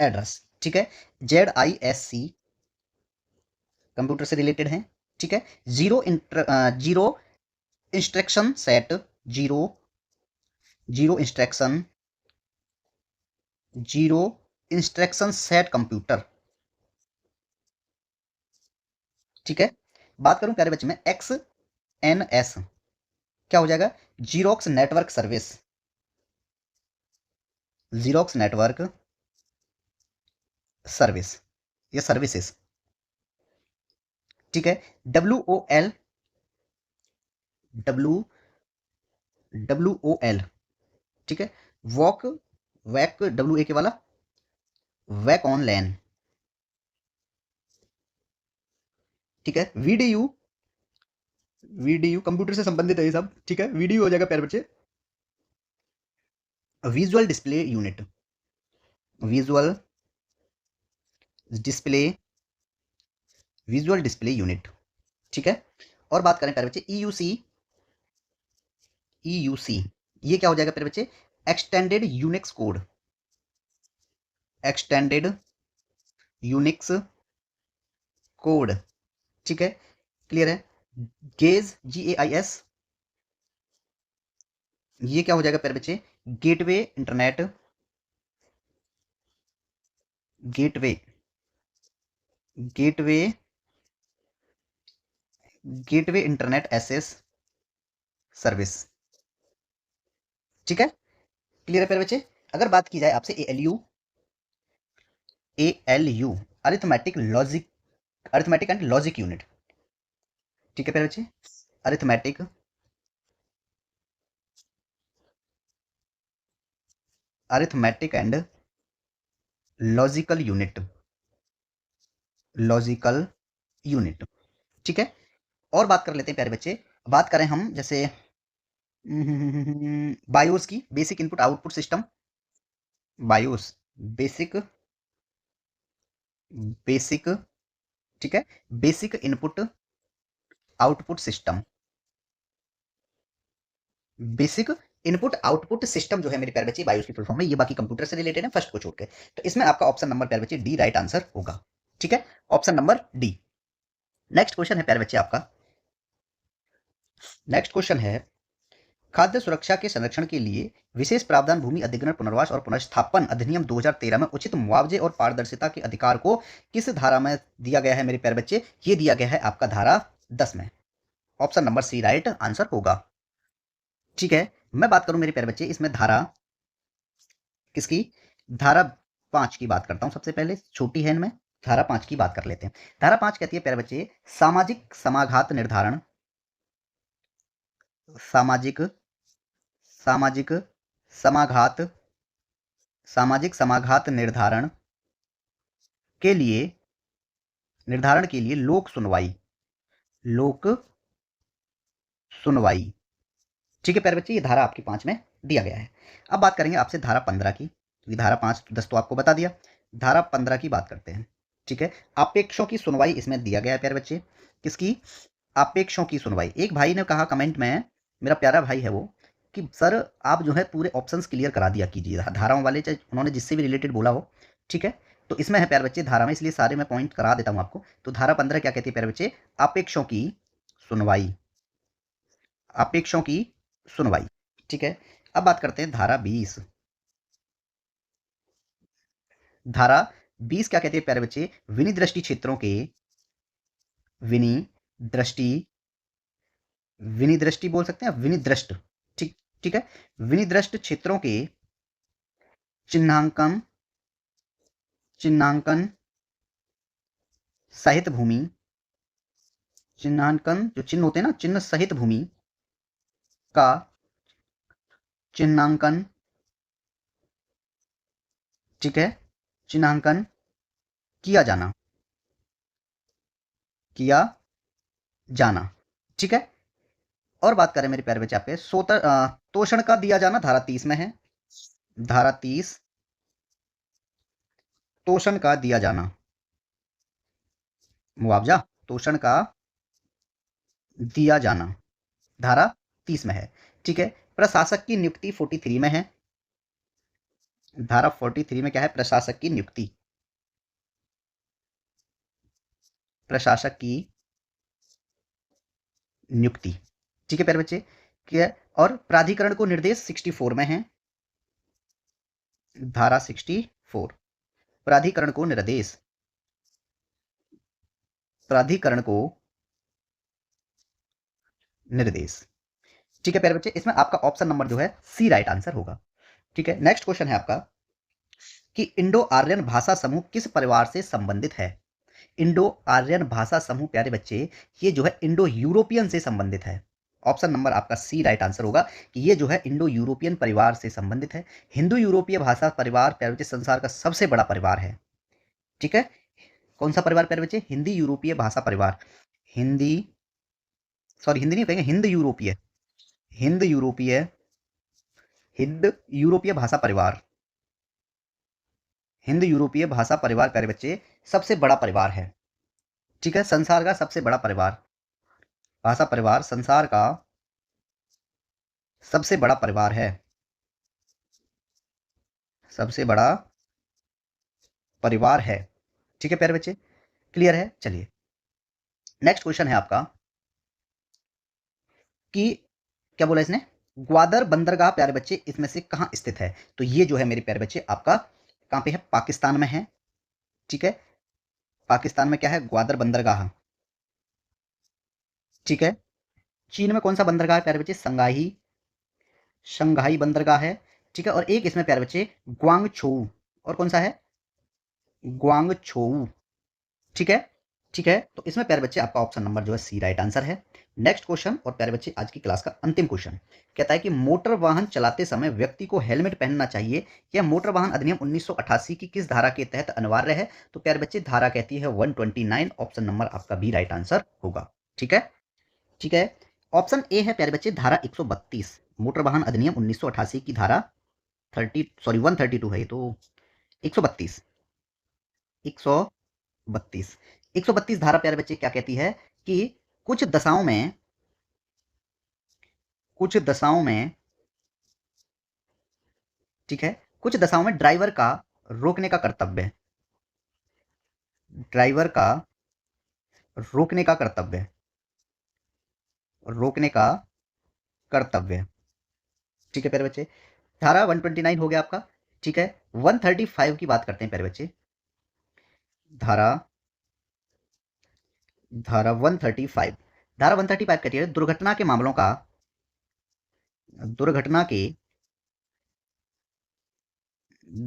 एड्रेस, ठीक है। ZISC कंप्यूटर से रिलेटेड है, ठीक है। Zero instruction set, zero instruction set computer, ठीक है। बात करूं प्यारे बच्चे में XNS, क्या हो जाएगा, xerox network service, xerox network service या सर्विसेज, ठीक है। WOL, ठीक है। वैक WA के वाला वैक ऑनलाइन, ठीक है। VDU कंप्यूटर से संबंधित है ये सब, ठीक है। VDU हो जाएगा प्यारे बच्चे visual display unit, visual display unit, ठीक है। और बात करें प्यारे बच्चे EUC, ये क्या हो जाएगा प्यारे बच्चे, एक्सटेंडेड यूनिक्स कोड, ठीक है, क्लियर है। GAIS, ये क्या हो जाएगा प्यारे बच्चे, गेटवे इंटरनेट एक्सेस सर्विस, ठीक है, क्लियर है प्यारे बच्चे। अगर बात की जाए आपसे ALU arithmetic and logic unit, ठीक है प्यारे बच्चे, अरिथमेटिक एंड लॉजिकल यूनिट, ठीक है। और बात कर लेते हैं प्यारे बच्चे, बात करें हम जैसे बायोस की, basic input output system, BIOS basic, ठीक है, basic input output system, basic input output system जो है मेरे प्यारे बच्चे बायोस की फुल फॉर्म है, ये बाकी कंप्यूटर से रिलेटेड है फर्स्ट को छोड़ के, तो इसमें आपका ऑप्शन नंबर प्यारे बच्चे डी राइट आंसर होगा, ठीक है, option number D. Next question है प्यारे बच्चे आपका, नेक्स्ट क्वेश्चन है, खाद्य सुरक्षा के संरक्षण के लिए विशेष प्रावधान भूमि अधिग्रहण पुनर्वास और पुनर्स्थापन अधिनियम 2013 में उचित मुआवजे और पारदर्शिता के अधिकार को किस धारा में दिया गया है मेरे प्यारे बच्चे, ये दिया गया है आपका धारा 10 में, option number C right answer होगा, ठीक है। मैं बात करूं मेरे प्यारे बच्चे इसमें धारा किसकी, धारा 5 की बात करता हूं, सबसे पहले छोटी है इनमें, धारा 5 की बात कर लेते हैं। धारा 5 कहती है प्यारे बच्चे, सामाजिक समाघात निर्धारण, सामाजिक समाघात निर्धारण के लिए लोक सुनवाई, ठीक है प्यारे बच्चे, ये धारा आपकी 5 में दिया गया है। अब बात करेंगे आपसे धारा 15 की, क्योंकि धारा 5 10 तो आपको बता दिया, धारा 15 की बात करते हैं, ठीक है। आपेक्षों की सुनवाई इसमें दिया गया है प्यारे बच्चे, किसकी, आपेक्षों की सुनवाई। एक भाई ने कहा कमेंट में, मेरा प्यारा भाई है वो, कि सर आप जो है पूरे ऑप्शंस क्लियर करा दिया कीजिए धाराओं वाले, चाहे उन्होंने जिससे भी रिलेटेड बोला हो, ठीक है। तो इसमें है प्यारे बच्चे धारा में, इसलिए सारे मैं पॉइंट करा देता हूँ आपको। तो धारा 15 क्या कहती है प्यारे बच्चे? अपेक्षों की सुनवाई, अपेक्षों की सुनवाई, ठीक है। अब बात करते हैं धारा 20। धारा 20 क्या कहती है प्यारे बच्चे? विनिदृष्टि क्षेत्रों के, विनिदृष्टि, विनिदृष्टि बोल सकते हैं, विनिदृष्ट, ठीक, ठीक है। विनिदृष्ट क्षेत्रों के चिन्हांकन, चिन्हांकन सहित भूमि, चिन्हांकन जो चिन्ह होते हैं ना, चिन्ह सहित भूमि का चिन्हांकन, ठीक है, चिन्हांकन किया जाना, किया जाना, ठीक है। और बात करें मेरे प्यारे बच्चे आपके तोषण का दिया जाना, धारा 30 में है। धारा 30 तोषण का दिया जाना, मुआवजा तोषण का दिया जाना, धारा 30 में है, ठीक है। प्रशासक की नियुक्ति 43 में है। धारा 43 में क्या है? प्रशासक की नियुक्ति, प्रशासक की नियुक्ति, ठीक है प्यारे बच्चे, क्या? और प्राधिकरण को निर्देश 64 में है। धारा 64 प्राधिकरण को निर्देश, प्राधिकरण को निर्देश, ठीक है प्यारे बच्चे। इसमें आपका ऑप्शन नंबर जो है सी राइट आंसर होगा, ठीक है। नेक्स्ट क्वेश्चन है आपका कि इंडो आर्यन भाषा समूह किस परिवार से संबंधित है? इंडो आर्यन भाषा समूह प्यारे बच्चे ये जो है इंडो यूरोपियन से संबंधित है। ऑप्शन नंबर आपका सी राइट आंसर होगा कि ये जो है इंडो यूरोपियन परिवार से संबंधित है। हिंदू यूरोपीय भाषा परिवार प्यारे बच्चे संसार का सबसे बड़ा परिवार है, ठीक है। कौन सा परिवार प्यारे बच्चे? हिंदी यूरोपीय भाषा परिवार, हिंदी, सॉरी हिंदी नहीं कहेंगे, हिंद यूरोपीय, हिंद यूरोपीय, हिंद यूरोपीय भाषा परिवार, हिंद यूरोपीय भाषा परिवार प्यारे बच्चे सबसे बड़ा परिवार है, ठीक है। संसार का सबसे बड़ा परिवार, भाषा परिवार संसार का सबसे बड़ा परिवार है, सबसे बड़ा परिवार है, ठीक है प्यारे बच्चे, क्लियर है। चलिए नेक्स्ट क्वेश्चन है आपका कि क्या बोला इसने? ग्वादर बंदरगाह प्यारे बच्चे इसमें से कहां स्थित है? तो ये जो है मेरे प्यारे बच्चे आपका कहां पे है? पाकिस्तान में है, ठीक है। पाकिस्तान में क्या है? ग्वादर बंदरगाह, ठीक है। चीन में कौन सा बंदरगाह है प्यारे बच्चे? संगाई, शंघाई बंदरगाह है, ठीक है। और एक इसमें प्यारे बच्चे ग्वांगछोउ, और कौन सा है? ग्वांगछोउ, ठीक है, ठीक है। तो इसमें प्यारे बच्चे आपका ऑप्शन नंबर जो है सी राइट आंसर है। नेक्स्ट क्वेश्चन और प्यारे बच्चे आज की क्लास का अंतिम क्वेश्चन कहता है कि मोटर वाहन चलाते समय व्यक्ति को हेलमेट पहनना चाहिए, यह मोटर वाहन अधिनियम 1988 की किस धारा के तहत अनिवार्य है? तो प्यारे बच्चे धारा कहती है 129, ऑप्शन नंबर आपका भी राइट आंसर होगा, ठीक है, ठीक है। ऑप्शन ए है प्यारे बच्चे धारा 132, मोटर वाहन अधिनियम 1988 की धारा 132 है ये तो, 132, 132, 132 धारा प्यारे बच्चे क्या कहती है कि कुछ दशाओं में, कुछ दशाओं में, ठीक है, कुछ दशाओं में ड्राइवर का रोकने का कर्तव्य, ड्राइवर का रोकने का कर्तव्य, रोकने का कर्तव्य, ठीक है प्यारे बच्चे। धारा 129 हो गया आपका, ठीक है। 135 की बात करते हैं प्यारे बच्चे। धारा, धारा 135, धारा 135 कहती है दुर्घटना के मामलों का, दुर्घटना के,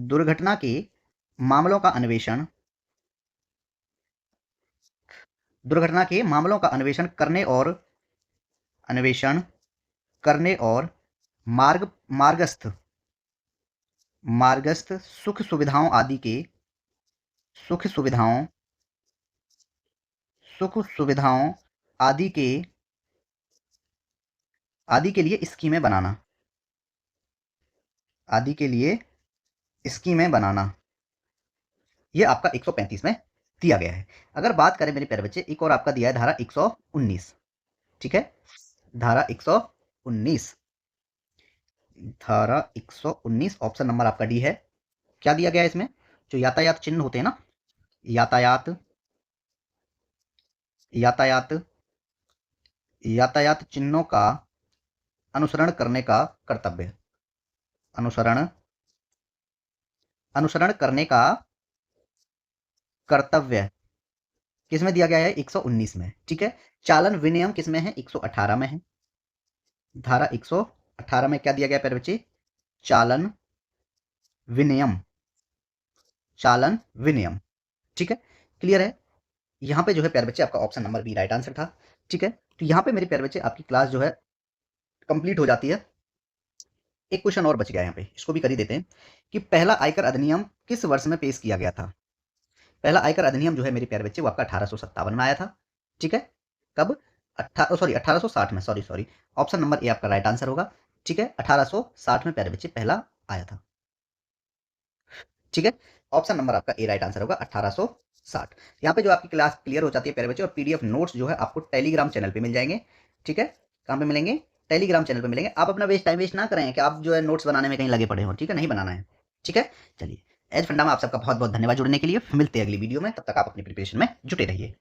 दुर्घटना के मामलों का अन्वेषण, दुर्घटना के मामलों का अन्वेषण करने और, अन्वेषण करने और मार्ग, मार्गस्थ, मार्गस्थ सुख सुविधाओं आदि के, सुख सुविधाओं, सुख सुविधाओं आदि के, आदि के लिए स्कीमें बनाना, आदि के लिए स्कीमें बनाना, ये आपका 135 में दिया गया है। अगर बात करें मेरे प्यारे बच्चे, एक और आपका दिया है धारा 119, ठीक है, धारा 119, धारा 119 ऑप्शन नंबर आपका डी है। क्या दिया गया है इसमें? जो यातायात चिन्ह होते हैं ना, यातायात यातायात यातायात चिन्हों का अनुसरण करने का कर्तव्य, अनुसरण अनुसरण करने का कर्तव्य किसमें दिया गया है? 119 में। ठीक है। चालन विनियम किसमें है? 118 में है। धारा 118 में क्या दिया गया प्यारे बच्चे? चालन विनियम, चालन विनियम। ठीक है, क्लियर है। यहाँ पे जो है प्यारे बच्चे आपका option number B right answer था। ठीक है, तो यहाँ पे मेरे प्यारे बच्चे आपकी क्लास जो है कंप्लीट हो जाती है। एक क्वेश्चन और बच गया यहाँ पे, इसको भी कर ही देते हैं कि पहला आयकर अधिनियम किस वर्ष में पेश किया गया था? पहला आयकर अधिनियम जो है मेरे प्यारे बच्चे वो आपका 1857 में आया था। ठीक है, कब? 1860 में, सॉरी। ऑप्शन नंबर ए आपका राइट आंसर होगा। ठीक है, 1860 में प्यारे बच्चे पहला आया था। ठीक है, ऑप्शन नंबर आपका ए राइट आंसर होगा 1860। यहाँ पे जो आपकी क्लास क्लियर हो जाती है प्यारे बच्चे, और पीडीएफ नोट्स जो है आपको टेलीग्राम चैनल पे मिल जाएंगे। ठीक है, कहाँ पे मिलेंगे? टेलीग्राम चैनल पे मिलेंगे। आप अपना टाइम वेस्ट ना करें कि आप जो है नोट्स बनाने में कहीं लगे पड़े हो। ठीक है, नहीं बनाना है। ठीक है, चलिए एज फंडा में आप सबका बहुत बहुत धन्यवाद जुड़ने के लिए। मिलते हैं अगली वीडियो में, तब तक आप अपनी प्रिपरेशन में जुटे रहिए।